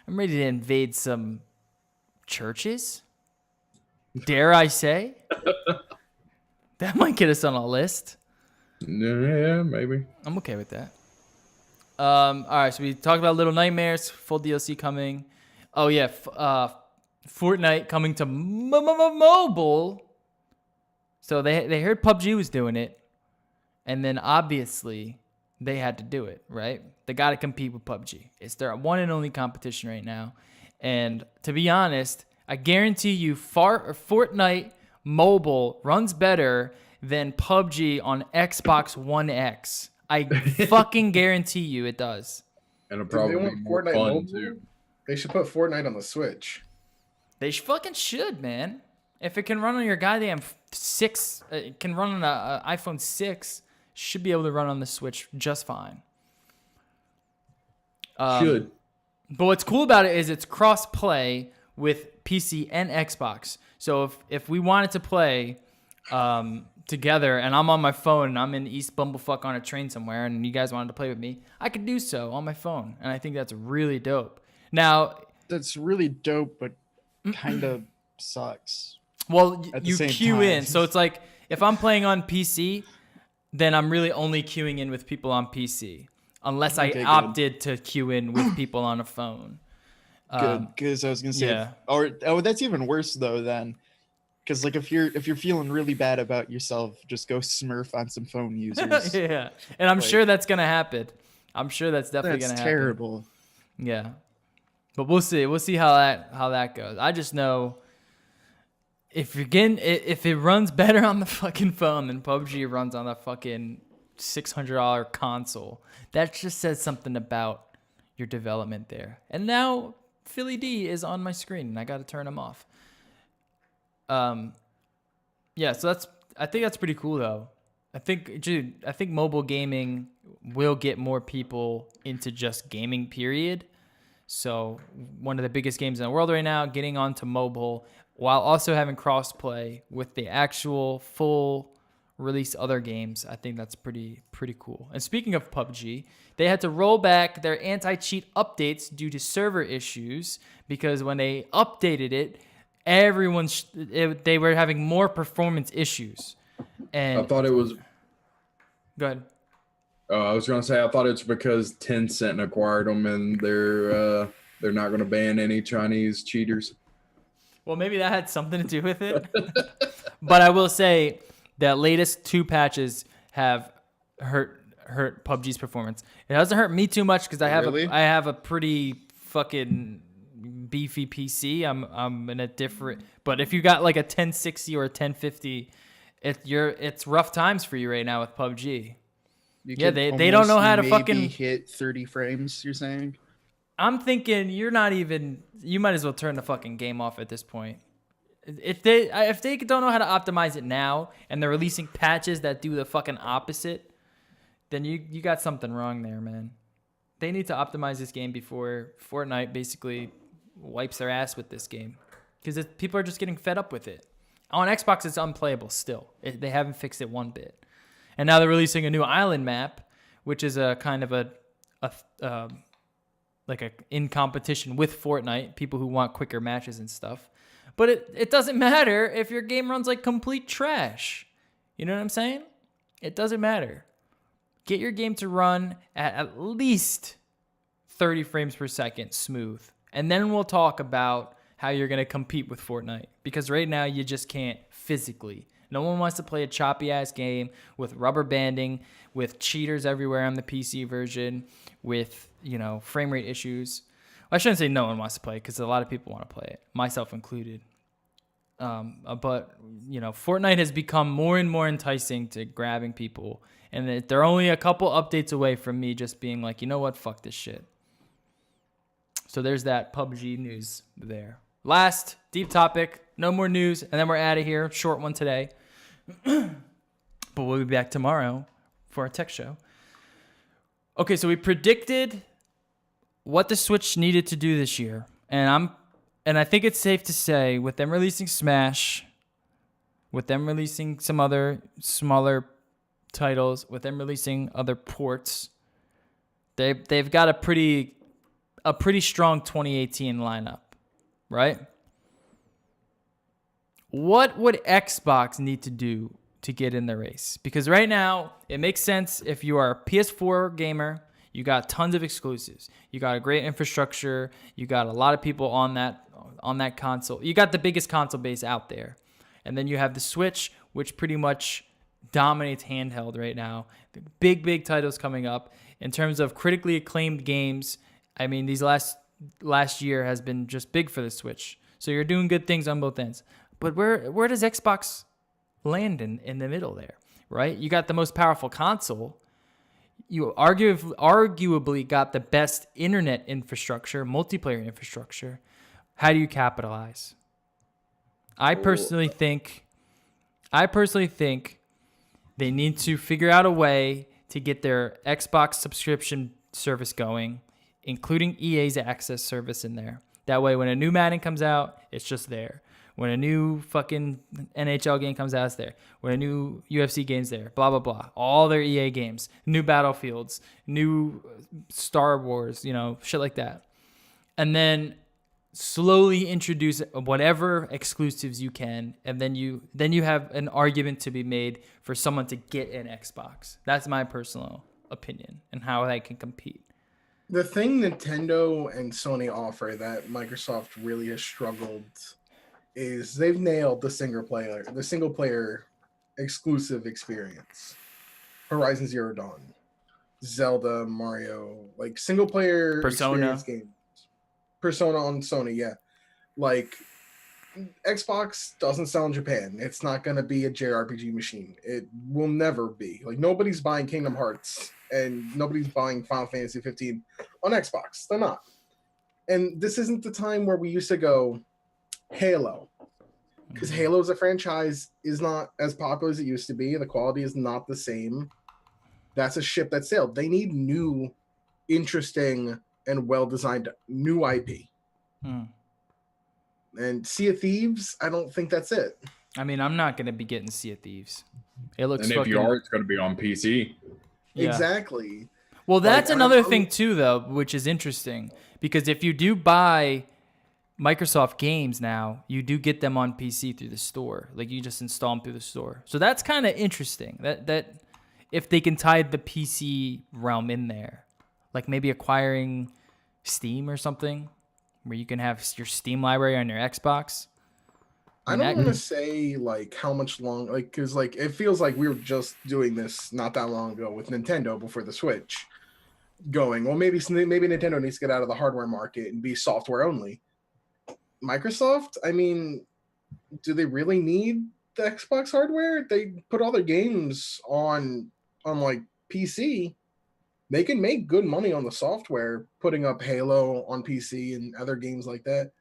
I'm ready to invade some churches. Dare I say? That might get us on a list. Yeah, maybe. I'm okay with that. All right, so we talked about Little Nightmares, full DLC coming. Oh yeah, Fortnite coming to mobile. So they heard PUBG was doing it, and then obviously they had to do it, right? They got to compete with PUBG. It's their one and only competition right now. And to be honest, I guarantee you Fortnite mobile runs better than PUBG on Xbox One X. I fucking guarantee you it does. And it'll probably be more Fortnite fun mobile, too. They should put Fortnite on the Switch. They fucking should, man. If it can run on your goddamn 6, it can run on an iPhone 6, should be able to run on the Switch just fine. Should. But what's cool about it is it's cross-play with PC and Xbox. So if we wanted to play together and I'm on my phone and I'm in East Bumblefuck on a train somewhere and you guys wanted to play with me, I could do so on my phone. And I think that's really dope. Now, that's really dope, but kind of sucks. Well, At the you same queue time. in. So it's like if I'm playing on PC, then I'm really only queuing in with people on PC. Unless I opted to queue in with people on a phone. Good, because I was gonna say, yeah. That's even worse though. Then, because like if you're feeling really bad about yourself, just go smurf on some phone users. Yeah, and I'm sure that's gonna happen. I'm sure that's definitely gonna happen. That's terrible. Yeah, but we'll see. We'll see how that goes. I just know if it runs better on the fucking phone than PUBG runs on the fucking $600 console, that just says something about your development there. And now Philly D is on my screen and I got to turn him off. Yeah, so I think that's pretty cool though. I think mobile gaming will get more people into just gaming, period. So one of the biggest games in the world right now, getting onto mobile while also having crossplay with the actual full release other games. I think that's pretty cool. And speaking of PUBG, they had to roll back their anti-cheat updates due to server issues because when they updated it, they were having more performance issues. And I thought it was. Go ahead. I was gonna say I thought it's because Tencent acquired them and they're not gonna ban any Chinese cheaters. Well, maybe that had something to do with it. But I will say that latest 2 patches have hurt PUBG's performance. It doesn't hurt me too much because I have a pretty fucking beefy PC. I'm in a different. But if you got like a 1060 or a 1050, it's rough times for you right now with PUBG. They don't know how to fucking hit 30 frames. You're saying? I'm thinking you might as well turn the fucking game off at this point. If they don't know how to optimize it now and they're releasing patches that do the fucking opposite, then you got something wrong there, man. They need to optimize this game before Fortnite basically wipes their ass with this game, because people are just getting fed up with it. On Xbox, it's unplayable still. They haven't fixed it one bit, and now they're releasing a new island map, which is a kind of in competition with Fortnite. People who want quicker matches and stuff. But it doesn't matter if your game runs like complete trash. You know what I'm saying? It doesn't matter. Get your game to run at least 30 frames per second smooth. And then we'll talk about how you're going to compete with Fortnite. Because right now you just can't physically. No one wants to play a choppy-ass game with rubber banding, with cheaters everywhere on the PC version, with, frame rate issues. I shouldn't say no one wants to play, because a lot of people want to play it, myself included. But Fortnite has become more and more enticing to grabbing people, and they're only a couple updates away from me just being like, you know what, fuck this shit. So there's that PUBG news there. Last deep topic, no more news, and then we're out of here. Short one today, but we'll be back tomorrow for our tech show. Okay, so we predicted what the Switch needed to do this year. And I think it's safe to say, with them releasing Smash, with them releasing some other smaller titles, with them releasing other ports, they've got a pretty strong 2018 lineup, right? What would Xbox need to do to get in the race? Because right now, it makes sense if you are a PS4 gamer. You got tons of exclusives. You got a great infrastructure. You got a lot of people on that console. You got the biggest console base out there. And then you have the Switch, which pretty much dominates handheld right now. The big titles coming up. In terms of critically acclaimed games, I mean, these last year has been just big for the Switch. So you're doing good things on both ends. But where does Xbox land in the middle there, right? You got the most powerful console. You arguably got the best internet infrastructure, multiplayer infrastructure. How do you capitalize? I personally think they need to figure out a way to get their Xbox subscription service going, including EA's access service in there. That way, when a new Madden comes out, it's just there. When a new fucking NHL game comes out, it's there. When a new UFC game's there, blah, blah, blah. All their EA games, new Battlefields, new Star Wars, shit like that. And then slowly introduce whatever exclusives you can, and then you have an argument to be made for someone to get an Xbox. That's my personal opinion and how they can compete. The thing Nintendo and Sony offer that Microsoft really has struggled is they've nailed the single player exclusive experience. Horizon Zero Dawn, Zelda, Mario, like single player Persona games. Persona on Sony, yeah. Like Xbox doesn't sell in Japan. It's not gonna be a JRPG machine. It will never be. Like nobody's buying Kingdom Hearts and nobody's buying Final Fantasy 15 on Xbox. They're not. And this isn't the time where we used to go Halo, because Halo as a franchise is not as popular as it used to be. The quality is not the same. That's a ship that sailed. They need new, interesting, and well-designed new IP. And Sea of Thieves, I don't think that's it. I mean, I'm not going to be getting Sea of Thieves. It looks. And if you are, it's going to be on PC. Yeah. Exactly. Well, that's another thing too, though, which is interesting, because if you do buy Microsoft games now, you do get them on PC through the store. Like you just install them through the store. So that's kind of interesting. That if they can tie the PC realm in there, like maybe acquiring Steam or something, where you can have your Steam library on your Xbox. I don't want to say like how much long, like, because like it feels like we were just doing this not that long ago with Nintendo before the Switch. Going, well, maybe Nintendo needs to get out of the hardware market and be software only. Microsoft, I mean, do they really need the Xbox hardware? They put all their games on like PC. They can make good money on the software, putting up Halo on PC and other games like that.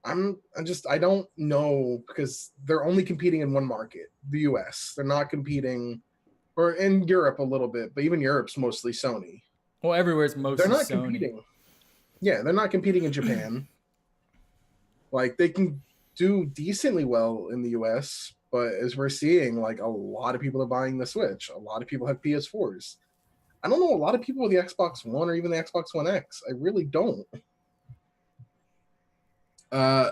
I don't know because they're only competing in one market, the US. They're not competing, or in Europe a little bit, but even Europe's mostly Sony. Well, everywhere's mostly They're not Sony. competing. Yeah, they're not competing in Japan. Like they can do decently well in the US, but as we're seeing, like a lot of people are buying the Switch. A lot of people have PS4s. I don't know a lot of people with the Xbox One or even the Xbox One X. I really don't. I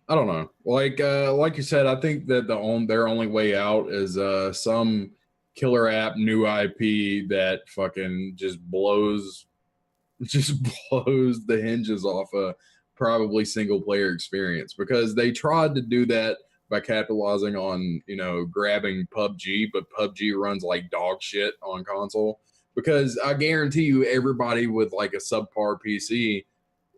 don't know. Like you said, I think that their only way out is some killer app new IP that fucking just blows the hinges off a probably single player experience, because they tried to do that by capitalizing on, grabbing PUBG, but PUBG runs like dog shit on console. Because I guarantee you everybody with like a subpar PC,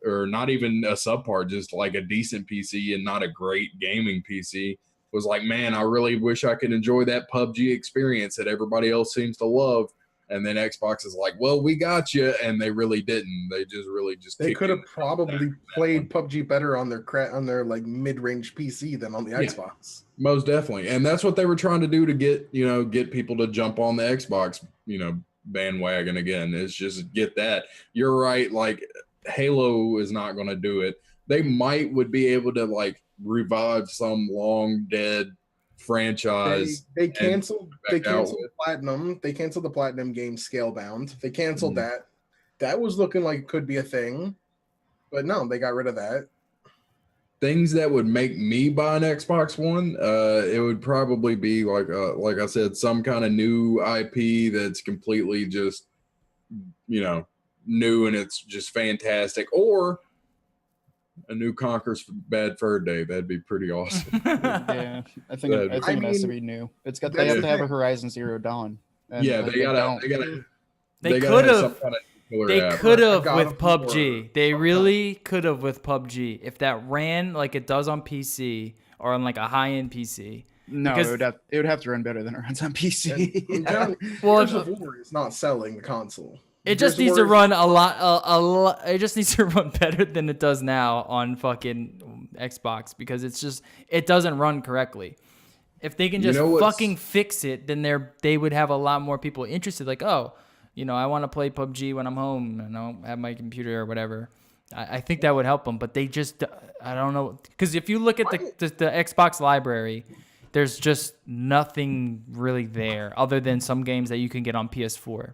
or not even a subpar, just like a decent PC and not a great gaming PC, was like, man, I really wish I could enjoy that PUBG experience that everybody else seems to love. And then Xbox is like, well, we got you, and they really didn't. They could have probably played PUBG better on their like mid-range PC than on the Xbox. Most definitely, and that's what they were trying to do to get people to jump on the Xbox bandwagon again. Is just get that. You're right. Like Halo is not going to do it. They would be able to like revive some long dead franchise. They canceled Platinum. They canceled the Platinum game Scalebound. They canceled that. That was looking like it could be a thing, but no, they got rid of that. Things that would make me buy an Xbox One, it would probably be like I said, some kind of new IP that's completely just new and it's just fantastic, or a new Conker's Bad Fur Day. That'd be pretty awesome. Yeah, I think it has to be new. They have to have a Horizon Zero Dawn. And yeah, like, they could have with God PUBG. They really could have with PUBG if that ran like it does on PC or on like a high-end PC. No, Because- it would have to run better than it runs on PC. Well, Gears of War is not selling the console. It just needs to run a lot. It just needs to run better than it does now on fucking Xbox, because it doesn't run correctly. If they can just fucking fix it, then they would have a lot more people interested. Like, oh, I want to play PUBG when I'm home and I don't have my computer or whatever. I think that would help them, but they just, I don't know, because if you look at the Xbox library, there's just nothing really there other than some games that you can get on PS4.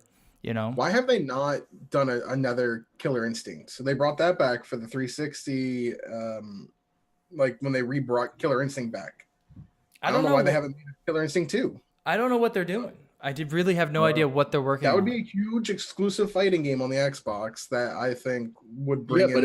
Why have they not done another Killer Instinct? So they brought that back for the 360, like when they brought Killer Instinct back. I don't know why they haven't made a Killer Instinct 2. I don't know what they're doing. I really have no idea what they're working on. That would be a huge exclusive fighting game on the Xbox that I think would bring. Yeah, but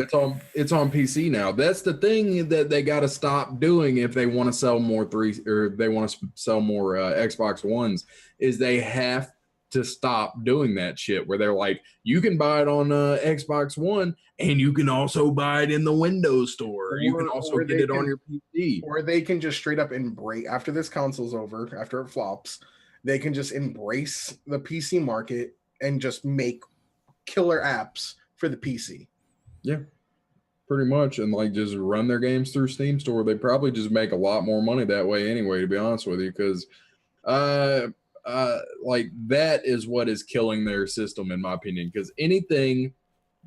it's on PC now. That's the thing that they got to stop doing if they want to sell more Xbox Ones. Is they have to stop doing that shit where they're like, you can buy it on Xbox One and you can also buy it in the Windows Store. You can also get it on your PC. Or they can just straight up embrace, after this console's over, after it flops, they can just embrace the PC market and just make killer apps for the PC. Yeah, pretty much. And like just run their games through Steam Store. They probably just make a lot more money that way anyway, to be honest with you, because like that is what is killing their system, in my opinion, because anything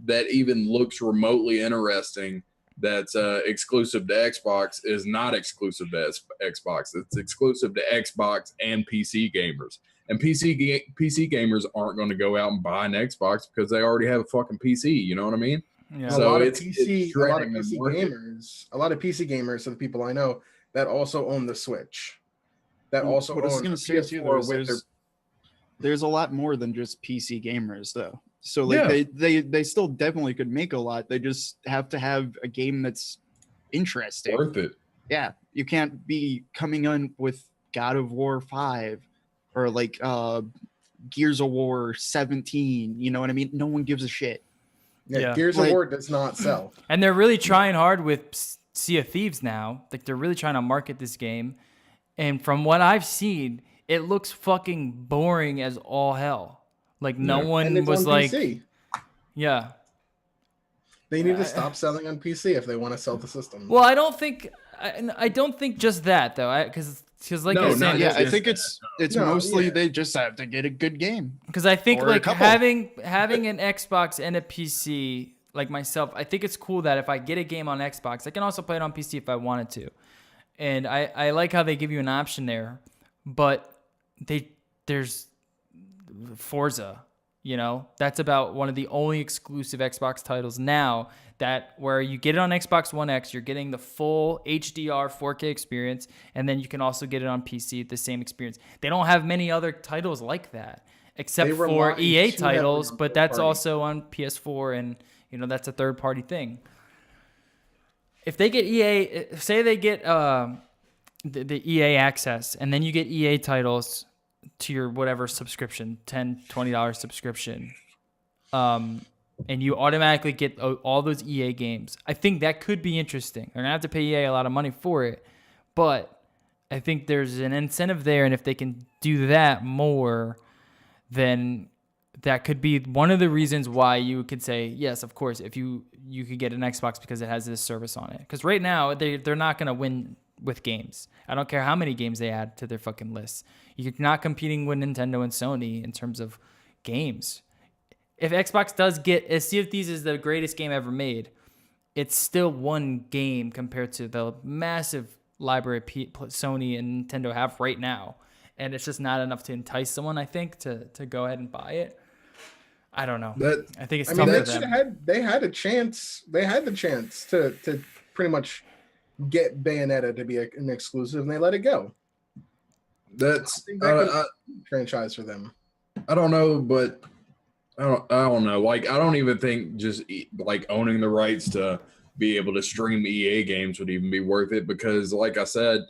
that even looks remotely interesting that's exclusive to Xbox is not exclusive to Xbox. It's exclusive to Xbox and PC gamers. And PC gamers aren't going to go out and buy an Xbox because they already have a fucking PC. You know what I mean? Yeah. So a lot of PC gamers, so the people I know that also own the Switch. That also what I was own going to say too, there's a lot more than just PC gamers though. So like they still definitely could make a lot. They just have to have a game that's interesting. Worth it. Yeah. You can't be coming on with God of War 5 or like Gears of War 17. You know what I mean? No one gives a shit. Yeah. Gears of War does not sell. And they're really trying hard with Sea of Thieves now. Like they're really trying to market this game. And from what I've seen, it looks fucking boring as all hell. Like no one was like, PC. yeah. They need to stop selling on PC if they want to sell the system. Well, I don't think just that though, because like No, I said, Yeah, just I think it's No, mostly yeah. they just have to get a good game. because I think Or a like couple. having an Xbox and a PC, like myself, I think it's cool that if I get a game on Xbox, I can also play it on PC if I wanted to. And I like how they give you an option there, but there's Forza, that's about one of the only exclusive Xbox titles now that where you get it on Xbox One X, you're getting the full HDR 4K experience, and then you can also get it on PC, the same experience. They don't have many other titles like that, except They for rely EA too heavily titles, on but third that's party. also on PS4, and that's a third party thing. If they get EA, say they get the EA access, and then you get EA titles to your whatever subscription, $10, $20 subscription, and you automatically get all those EA games. I think that could be interesting. They're gonna have to pay EA a lot of money for it, but I think there's an incentive there, and if they can do that more, then that could be one of the reasons why you could say yes, of course, if you could get an Xbox because it has this service on it. Because right now they're not gonna win with games. I don't care how many games they add to their fucking lists. You're not competing with Nintendo and Sony in terms of games. If Xbox does get Sea of Thieves is the greatest game ever made, it's still one game compared to the massive library Sony and Nintendo have right now. And it's just not enough to entice someone, I think, to go ahead and buy it. I don't know. I think it's tough for them. They had a chance. They had the chance to pretty much get Bayonetta to be an exclusive, and they let it go. That's franchise for them. I don't know, but I don't know. Like, I don't even think just like owning the rights to be able to stream EA games would even be worth it, because like I said,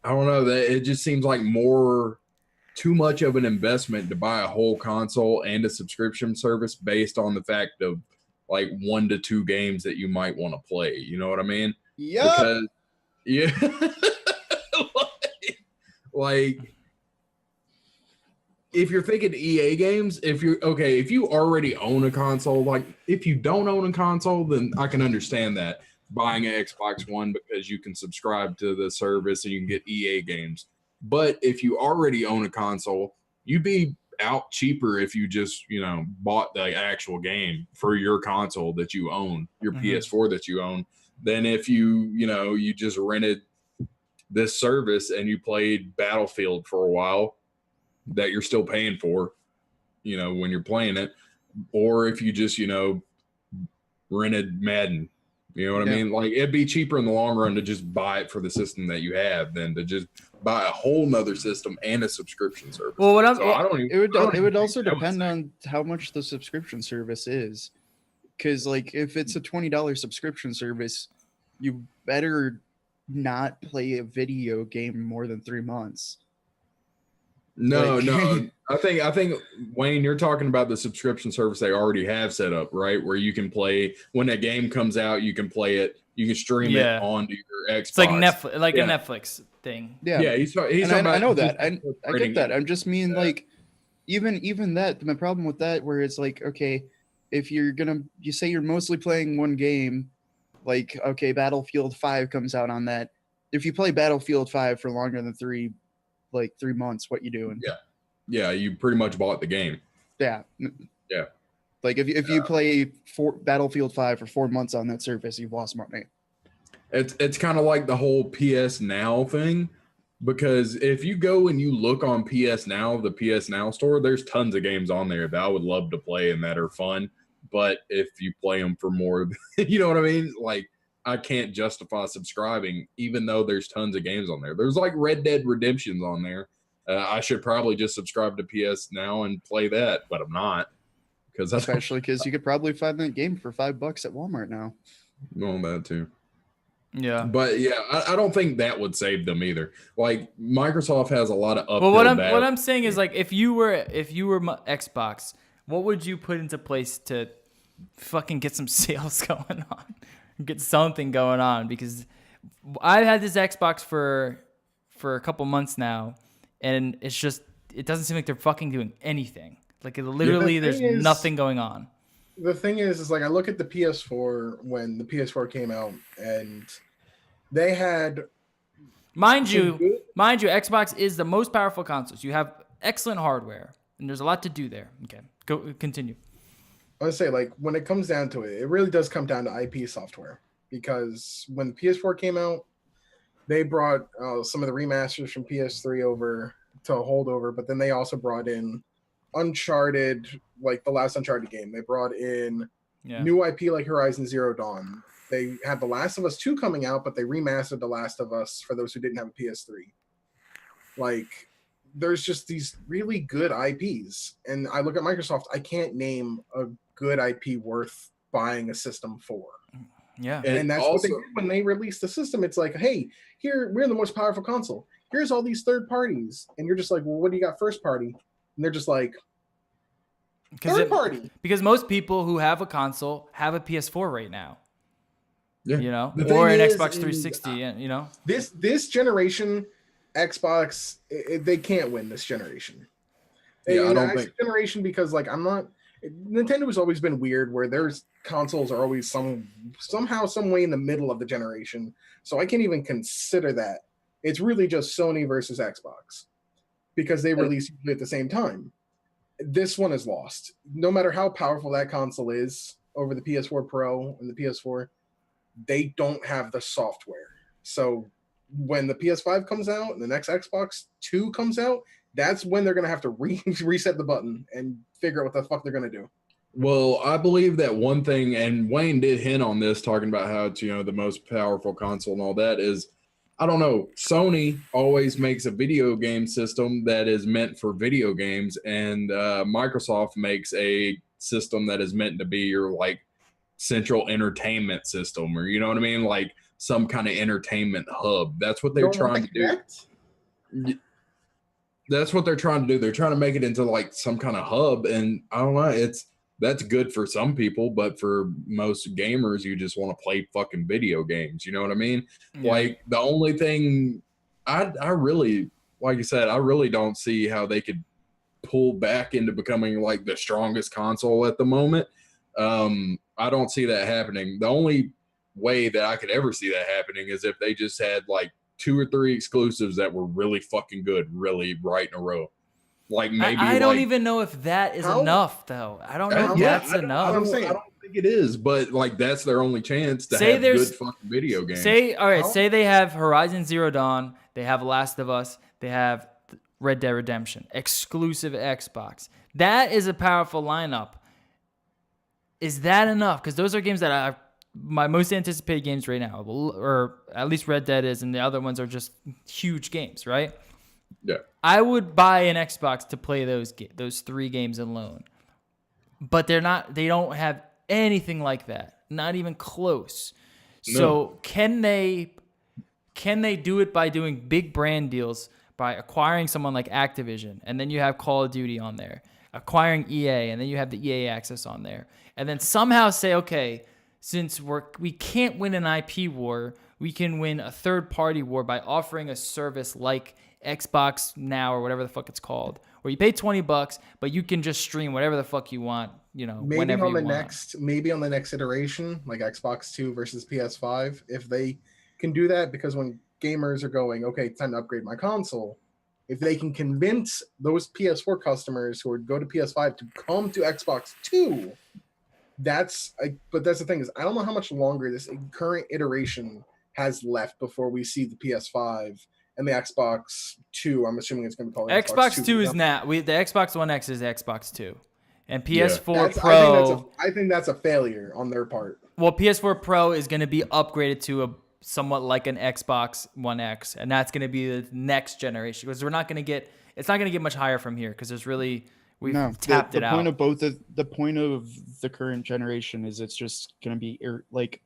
I don't know, that it just seems like too much of an investment to buy a whole console and a subscription service based on the fact of like 1 to 2 games that you might want to play. You know what I mean? Yeah. Because yeah. like if you're thinking EA games, if you already own a console, like if you don't own a console, then I can understand that buying an Xbox One because you can subscribe to the service and you can get EA games. But if you already own a console, you'd be out cheaper if you just, bought the actual game for your console that you own, your PS4 that you own, than if you just rented this service and you played Battlefield for a while that you're still paying for, when you're playing it, or if you just, rented Madden. You know what I mean? Like, it'd be cheaper in the long run to just buy it for the system that you have than to just buy a whole nother system and a subscription service. Well, it would also depend on how much the subscription service is. Because, like, if it's a $20 subscription service, you better not play a video game more than 3 months. No. I think Wayne, you're talking about the subscription service they already have set up, right? Where you can play when a game comes out, you can play it, you can stream it onto your Xbox. It's like Netflix, a Netflix thing. Yeah. He's I know that. I get that. I'm just mean like even that. My problem with that, where it's like, okay, if you say you're mostly playing one game, like, okay, Battlefield 5 comes out on that. If you play Battlefield 5 for longer than 3 months, what you doing? Yeah, you pretty much bought the game. Yeah. Like if you play Battlefield 5 for 4 months on that service, you've lost money. It's kind of like the whole PS Now thing, because if you go and you look on PS Now, the PS Now store, there's tons of games on there that I would love to play and that are fun. But if you play them for more, you know what I mean? Like, I can't justify subscribing, even though there's tons of games on there. There's like Red Dead Redemption's on there. I should probably just subscribe to PS Now and play that, but I'm not. Especially because you could probably find that game for $5 at Walmart now. Well, that too. Yeah. But yeah, I don't think that would save them either. Like, Microsoft has a lot of uphill Well, what I'm saying is, like, if you were Xbox, what would you put into place to fucking get some sales going on? Get something going on, because I've had this Xbox for a couple months now, and it doesn't seem like they're fucking doing anything. Like, there's nothing going on. the thing is like I look at the PS4 when the PS4 came out, and they had Mind you, Xbox is the most powerful console. So you have excellent hardware, and there's a lot to do there. Okay, go continue. I would say, like, when it comes down to it, it really does come down to IP software. Because when the PS4 came out, they brought some of the remasters from PS3 over to hold over, but then they also brought in Uncharted, like the last Uncharted game. They brought in new IP like Horizon Zero Dawn. They had The Last of Us 2 coming out, but they remastered The Last of Us for those who didn't have a PS3. Like, there's just these really good IPs. And I look at Microsoft, I can't name a good IP worth buying a system for. Yeah. And that's also what they did when they released the system. It's like, hey, here, we're the most powerful console. Here's all these third parties. And you're just like, well, what do you got first party? And they're just like, third party. Because most people who have a console have a PS4 right now. Yeah. You know, or an Xbox 360, you know. This generation, Xbox, they can't win this generation. Yeah, I don't think generation because like Nintendo has always been weird where their consoles are always somehow some way in the middle of the generation. So I can't even consider that. It's really just Sony versus Xbox because they release at the same time. This one is lost. No matter how powerful that console is over the PS4 Pro and the PS4, they don't have the software. So when the PS5 comes out and the next Xbox 2 comes out, that's when they're going to have to reset the button and figure out what the fuck they're going to do. Well, I believe that one thing, and Wayne did hint on this, talking about how it's, the most powerful console and all that is, I don't know, Sony always makes a video game system that is meant for video games, and Microsoft makes a system that is meant to be your, like, central entertainment system, or, you know what I mean? Like, some kind of entertainment hub. That's what they're trying to do. That's what they're trying to do. They're trying to make it into like some kind of hub, and I don't know. That's good for some people, but for most gamers, you just want to play fucking video games. You know what I mean? Yeah. Like the only thing I really, like you said, I really don't see how they could pull back into becoming like the strongest console at the moment. I don't see that happening. The only way that I could ever see that happening is if they just had like 2 or 3 exclusives that were really fucking good, really right in a row. Like maybe I don't even know if that is enough, though. I don't know if that's enough. I don't think it is, but like that's their only chance to have good fucking video games. Say they have Horizon Zero Dawn, they have Last of Us, they have Red Dead Redemption, exclusive Xbox. That is a powerful lineup. Is that enough? Because those are games that are my most anticipated games right now, or at least Red Dead is, and the other ones are just huge games, right? Yeah. I would buy an Xbox to play those 3 games alone. But they don't have anything like that. Not even close. No. So can they do it by doing big brand deals, by acquiring someone like Activision, and then you have Call of Duty on there, acquiring EA, and then you have the EA access on there, and then somehow say, okay, since we can't win an IP war, we can win a third-party war by offering a service like Xbox Now or whatever the fuck it's called, where you pay $20, but you can just stream whatever the fuck you want, whenever you want. Maybe on the next iteration, like Xbox 2 versus PS5, if they can do that, because when gamers are going, okay, it's time to upgrade my console, if they can convince those PS4 customers who would go to PS5 to come to Xbox 2, but that's the thing is, I don't know how much longer this current iteration has left before we see the PS5 and the Xbox 2. I'm assuming it's going to be called Xbox 2 is now. The Xbox One X is Xbox 2, and PS4 Pro. I think that's a failure on their part. Well, PS4 Pro is going to be upgraded to a somewhat like an Xbox One X, and that's going to be the next generation, because it's not going to get much higher from here, because we've tapped it out. The point of the current generation is it's just going to be like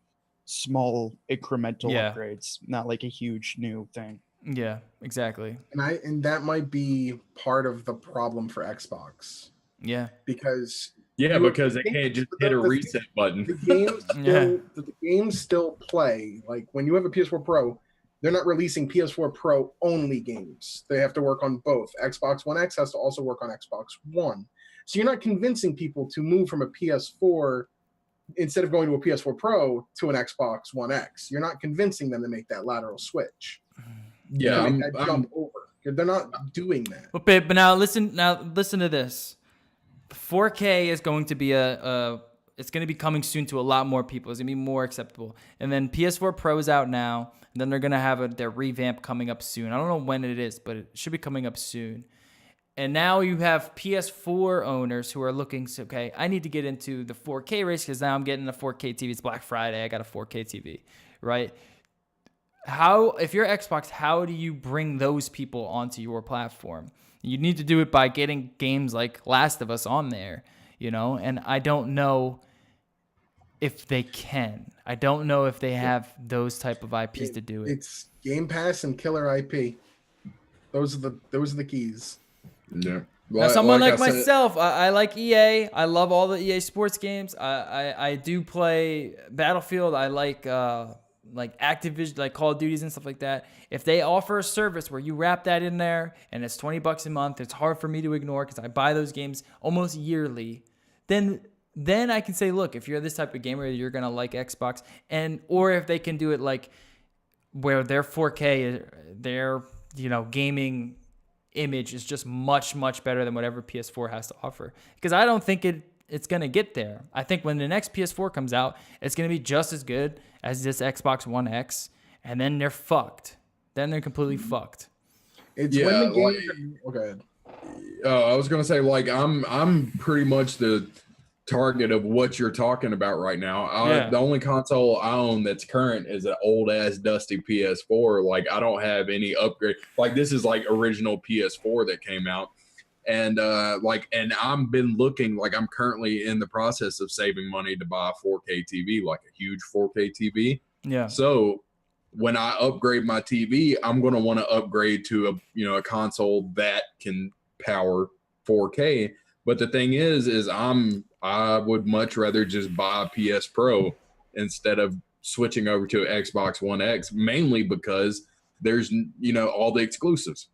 small incremental upgrades, not like a huge new thing. Yeah, exactly. And that might be part of the problem for Xbox. Yeah. Because they can't just hit a reset button. The games still play. Like when you have a PS4 Pro, They're not releasing PS4 Pro only games. They have to work on both. Xbox One X has to also work on Xbox One. So you're not convincing people to move from a PS4 instead of going to a PS4 Pro to an Xbox One X. You're not convincing them to make that lateral switch. Yeah, to make that jump over. They're not doing that. But now listen to this. 4K is going to be it's going to be coming soon to a lot more people. It's going to be more acceptable. And then PS4 Pro is out now. And then they're going to have their revamp coming up soon. I don't know when it is, but it should be coming up soon. And now you have PS4 owners who are looking, okay, I need to get into the 4K race because now I'm getting a 4K TV. It's Black Friday. I got a 4K TV, right? If you're Xbox, how do you bring those people onto your platform? You need to do it by getting games like Last of Us on there, and I don't know if they can. I don't know if they have those type of IPs to do it. It's Game Pass and killer IP. Those are the keys. Yeah. Now, someone like myself, I like EA. I love all the EA sports games. I do play Battlefield. I like Activision, like Call of Duties and stuff like that. If they offer a service where you wrap that in there and it's $20 a month, it's hard for me to ignore because I buy those games almost yearly. Then I can say, look, if you're this type of gamer, you're gonna like Xbox, or if they can do it like where their 4K, their gaming image is just much, much better than whatever PS4 has to offer. Because I don't think it's going to get there. I think when the next PS4 comes out, it's going to be just as good as this Xbox One X, and then they're fucked. Then they're completely fucked. It's when the game... Go ahead. I was going to say, I'm pretty much the target of what you're talking about right now. The only console I own that's current is an old ass dusty PS4. I don't have any upgrade. This is original PS4 that came out, and and I'm been looking. I'm currently in the process of saving money to buy a 4K TV, a huge 4K TV. Yeah. So when I upgrade my TV, I'm going to want to upgrade to a console that can power 4K. But the thing is I would much rather just buy a PS Pro instead of switching over to an Xbox One X, mainly because there's all the exclusives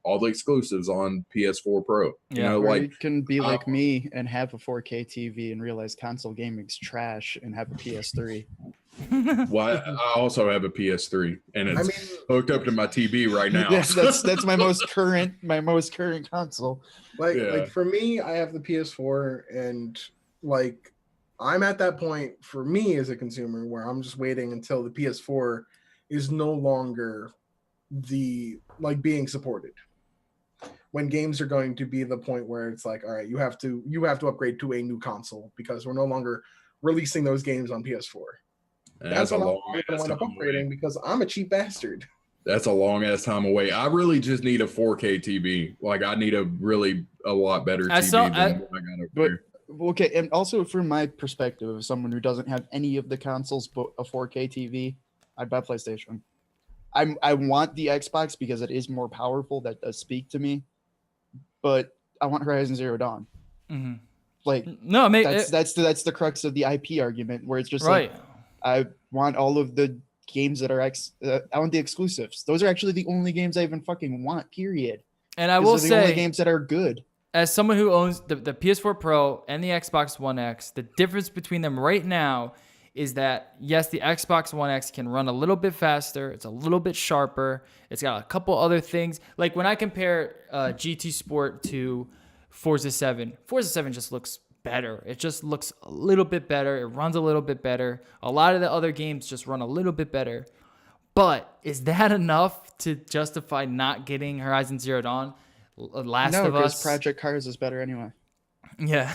on PS4 Pro. You can be like me and have a 4K TV and realize console gaming's trash and have a PS3. Well, I also have a PS3 and it's hooked up to my TV right now. That's my most current console. Like for me, I have the PS4 and I'm at that point for me as a consumer where I'm just waiting until the PS4 is no longer being supported. When games are going to be the point where it's all right, you have to upgrade to a new console because we're no longer releasing those games on PS4. That's when I'm going to wind up upgrading because I'm a cheap bastard. That's a long ass time away. I really just need a 4K TV. I need a lot better TV than what I got over there. Okay, and also from my perspective, of someone who doesn't have any of the consoles but a 4K TV, I'd buy PlayStation. I want the Xbox because it is more powerful. That does speak to me, but I want Horizon Zero Dawn. Mm-hmm. That's the crux of the IP argument, where it's just right. I want all of the games that are I want the exclusives. Those are actually the only games I even fucking want. Period. And I will say, the only games that are good. As someone who owns the PS4 Pro and the Xbox One X, the difference between them right now is that, yes, the Xbox One X can run a little bit faster. It's a little bit sharper. It's got a couple other things. Like when I compare GT Sport to Forza 7, Forza 7 just looks better. It just looks a little bit better. It runs a little bit better. A lot of the other games just run a little bit better. But is that enough to justify not getting Horizon Zero Dawn? Last of Us. No, because Project Cars is better anyway. Yeah.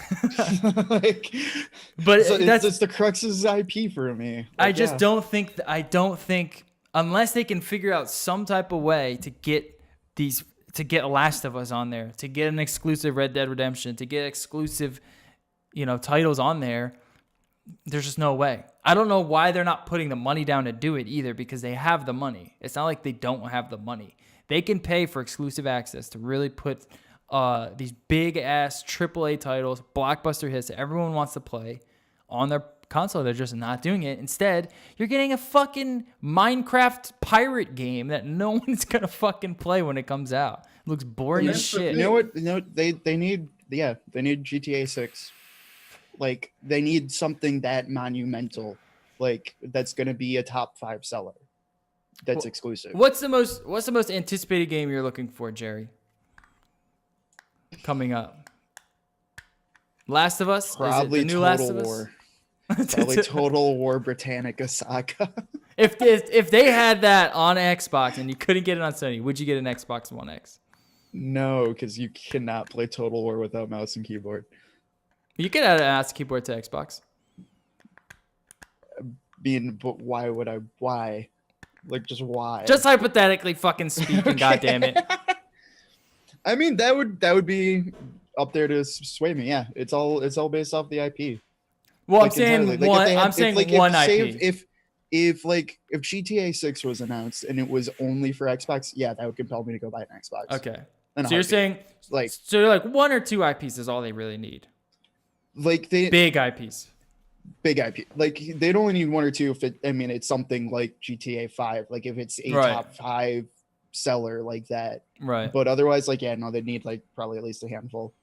But it's the Crux's IP for me. I don't think unless they can figure out some type of way to get Last of Us on there, to get an exclusive Red Dead Redemption, to get exclusive, titles on there, there's just no way. I don't know why they're not putting the money down to do it either, because they have the money. It's not like they don't have the money. They can pay for exclusive access to really put these big ass AAA titles, blockbuster hits that everyone wants to play on their console. They're just not doing it. Instead, you're getting a fucking Minecraft pirate game that no one's gonna fucking play when it comes out. It looks boring as shit. You know what? They need GTA 6. Like, they need something that monumental, like that's gonna be a top 5 seller. That's exclusive. What's the most anticipated game you're looking for, Jerry? Coming up. Last of Us? Probably Is it the new Total Last of War. Us? Probably Total War Britannica Saga. If they had that on Xbox and you couldn't get it on Sony, would you get an Xbox One X? No, because you cannot play Total War without mouse and keyboard. You could add an mouse keyboard to Xbox. But why would I? Why? Like, just why? Just hypothetically fucking speaking, goddamn it. I mean, that would be up there to sway me. Yeah, it's all based off the IP. Well, Like, I'm saying entirely. one. If they had- I'm if, saying like, one if, say, IP. if GTA 6 was announced and it was only for Xbox, yeah, that would compel me to go buy an Xbox. Okay. In a So you're heartbeat. saying like so you're like 1 or 2 IPs is all they really need. they Big IPs. big IP. Like, they'd only need 1 or 2 if it's something like GTA 5. Like, if it's a Right. top 5 seller like that. Right. But otherwise, like, yeah, no, they'd need like probably at least a handful.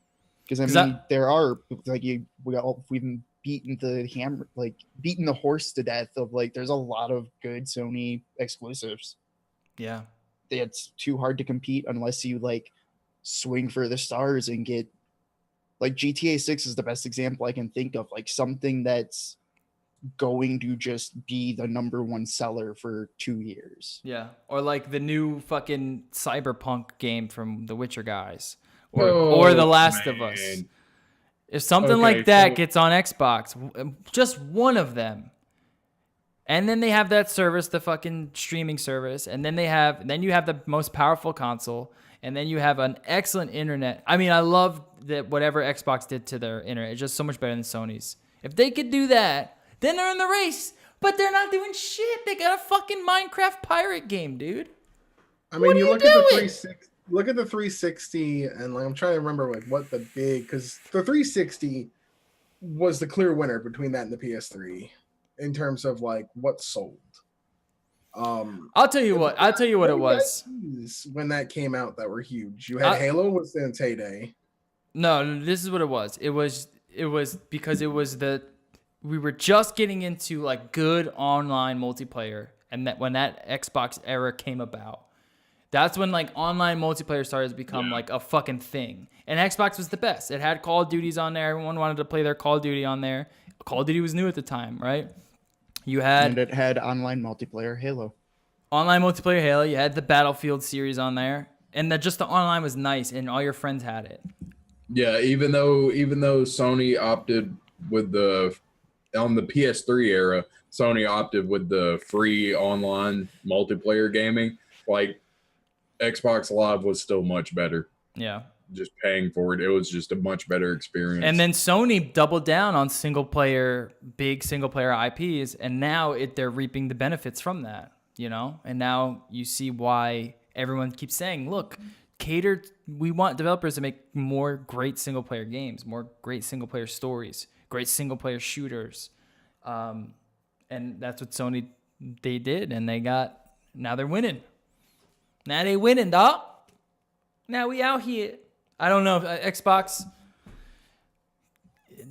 Because I 'Cause mean, there are like we've beaten the horse to death of like there's a lot of good Sony exclusives. Yeah. It's too hard to compete unless you like swing for the stars and get like GTA 6 is the best example I can think of, like something that's going to just be the #1 seller for 2 years. Yeah. Or like the new fucking Cyberpunk game from the Witcher guys. Or The Last of Us. man. If something Okay, like that so- gets on Xbox, just one of them. And then they have that service, the fucking streaming service, and then you have the most powerful console, and then you have an excellent internet. I mean, I love that whatever Xbox did to their internet. It's just so much better than Sony's. If they could do that, then they're in the race. But they're not doing shit. They got a fucking Minecraft pirate game, dude. I mean, What are you you look at the doing? 360. Look at the 360, and like I'm trying to remember like what the big, because the 360 was the clear winner between that and the PS3 in terms of like what sold. I'll tell you what it was. When that came out, that were huge. You had Halo was in its heyday. No, this is what it was. It was because we were just getting into like good online multiplayer, and that when that Xbox era came about, that's when like online multiplayer started to become like a fucking thing. And Xbox was the best. It had Call of Duties on there. Everyone wanted to play their Call of Duty on there. Call of Duty was new at the time, right? And it had online multiplayer Halo. Online multiplayer Halo. You had the Battlefield series on there, and just the online was nice, and all your friends had it. Yeah, even though Sony opted with on the PS3 era, Sony opted with the free online multiplayer gaming. Like, Xbox Live was still much better. Yeah. Just paying for it, it was just a much better experience. And then Sony doubled down on big single player IPs, and now they're reaping the benefits from that, you know? And now you see why everyone keeps saying, look, we want developers to make more great single player games, more great single player stories, great single player shooters. And that's what Sony, they did, and now they're winning. Now they winning, dog. Now we out here. I don't know, Xbox,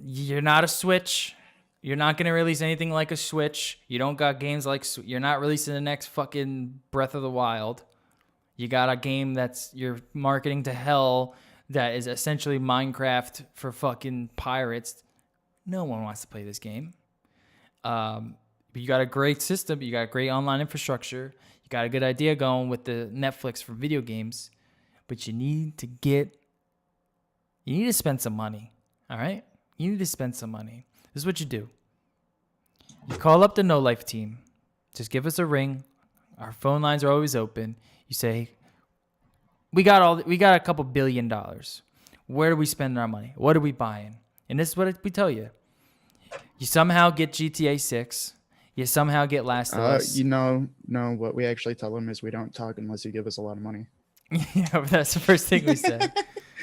you're not a Switch. You're not going to release anything like a Switch. You don't got games like, you're not releasing the next fucking Breath of the Wild. You got a game you're marketing to hell that is essentially Minecraft for fucking pirates. No one wants to play this game. But you got a great system. You got great online infrastructure. You got a good idea going with the Netflix for video games. But you need to spend some money. All right? You need to spend some money. This is what you do. You call up the No Life team. Just give us a ring. Our phone lines are always open. You say, we got a couple $1 billion. Where do we spend our money? What are we buying? And this is what we tell you. You somehow get GTA 6. You somehow get Last of Us. No, what we actually tell them is we don't talk unless you give us a lot of money. Yeah, but that's the first thing we said.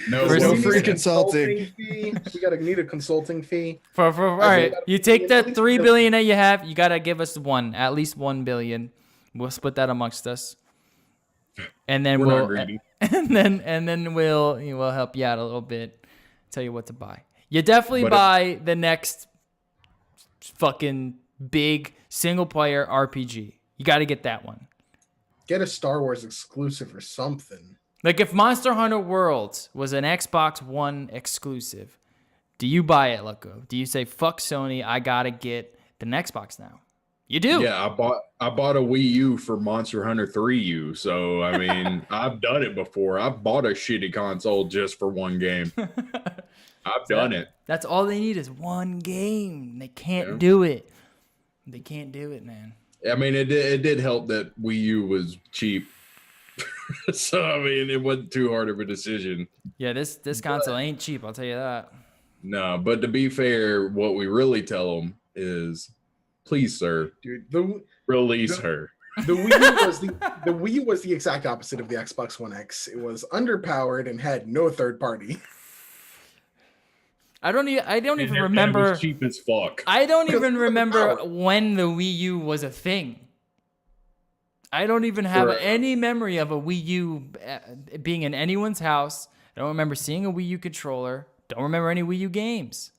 No, There's no We need free a consulting. fee. We gotta need a consulting fee. All right, you take that at $3 least billion that you have, you gotta give us at least $1 billion. We'll split that amongst us, and then We're not we'll greedy. and then we'll help you out a little bit, tell you what to buy. You definitely But buy the next fucking big single player RPG. You got to get that one. Get a Star Wars exclusive or something. Like if Monster Hunter Worlds was an Xbox One exclusive, do you buy it, Loco? Do you say fuck Sony? I gotta get the Xbox now. You do. Yeah, I bought a Wii U for Monster Hunter 3U. So I mean, I've done it before. I've bought a shitty console just for one game. I've done it. That's all they need is one game. They can't Yeah. do it. They can't do it, man. I mean, it did help that Wii U was cheap. So I mean, it wasn't too hard of a decision. Yeah, this console ain't cheap. I'll tell you that. No, but to be fair, what we really tell them is, please, sir, Dude, release her. the Wii U was the exact opposite of the Xbox One X. It was underpowered and had no third party. I don't even And it remember. was cheap as fuck. I don't even Because of the remember power. when the Wii U was a thing. I don't even have Correct. any memory of a Wii U being in anyone's house. I don't remember seeing a Wii U controller. Don't remember any Wii U games.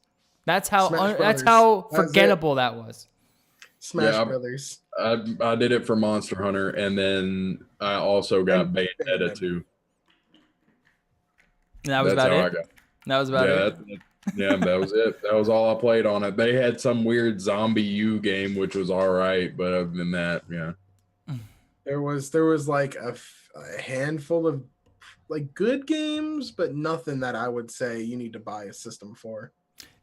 That's how Smash that's Brothers. how That's it. forgettable that was. Smash Yeah, Brothers. I did it for Monster Hunter, and then I also got And Bayonetta Bayonetta. too. And that was That's about how I it. got. That was about it. Yeah, that was it. That was all I played on it. They had some weird zombie U game, which was all right, but other than that, yeah. There was like a handful of like good games, but nothing that I would say you need to buy a system for.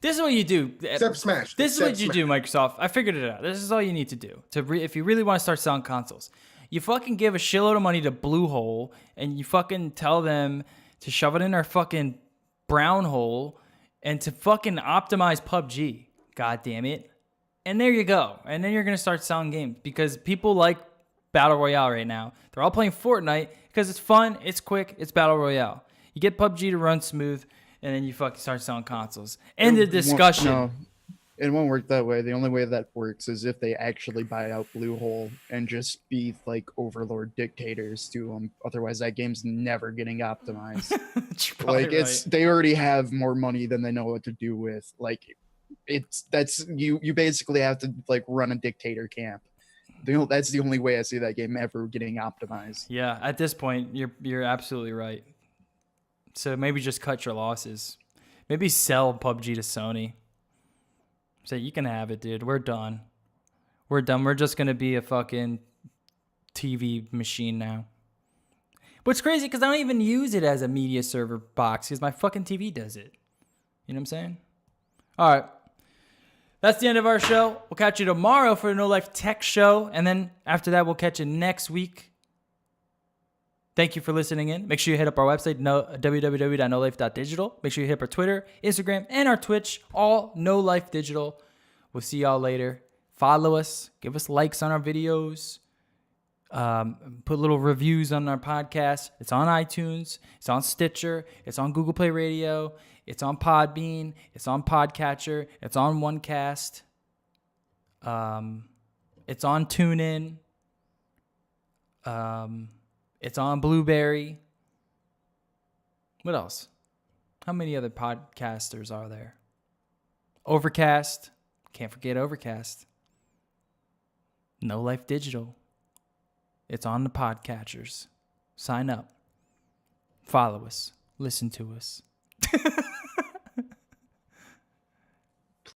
This is what you do. Except Smash. This is Except what you Smash. do, Microsoft. I figured it out. This is all you need to do if you really want to start selling consoles. You fucking give a shitload of money to Bluehole, and you fucking tell them to shove it in their fucking brown hole and to fucking optimize PUBG. God damn it. And there you go. And then you're gonna start selling games because people like Battle Royale right now. They're all playing Fortnite because it's fun, it's quick, it's Battle Royale. You get PUBG to run smooth, and then you fucking start selling consoles. End the discussion. No, it won't work that way. The only way that works is if they actually buy out Bluehole and just be like overlord dictators to them. Otherwise, that game's never getting optimized. You're probably Like it's they already have more money than they know what to do with. Like that's you basically have to like run a dictator camp. That's the only way I see that game ever getting optimized. Yeah, at this point, you're absolutely right. So maybe just cut your losses. Maybe sell PUBG to Sony. Say, you can have it, dude. We're done. We're done. We're just going to be a fucking TV machine now. What's crazy, because I don't even use it as a media server box, because my fucking TV does it. You know what I'm saying? All right. That's the end of our show. We'll catch you tomorrow for a No Life Tech show. And then after that, we'll catch you next week. Thank you for listening in. Make sure you hit up our website, www.nolife.digital. Make sure you hit up our Twitter, Instagram, and our Twitch, all No Life Digital. We'll see y'all later. Follow us. Give us likes on our videos. Put little reviews on our podcast. It's on iTunes. It's on Stitcher. It's on Google Play Radio. It's on Podbean. It's on Podcatcher. It's on OneCast. It's on TuneIn. It's on Blueberry. What else? How many other podcasters are there? Overcast. Can't forget Overcast. No Life Digital. It's on the podcatchers. Sign up. Follow us. Listen to us.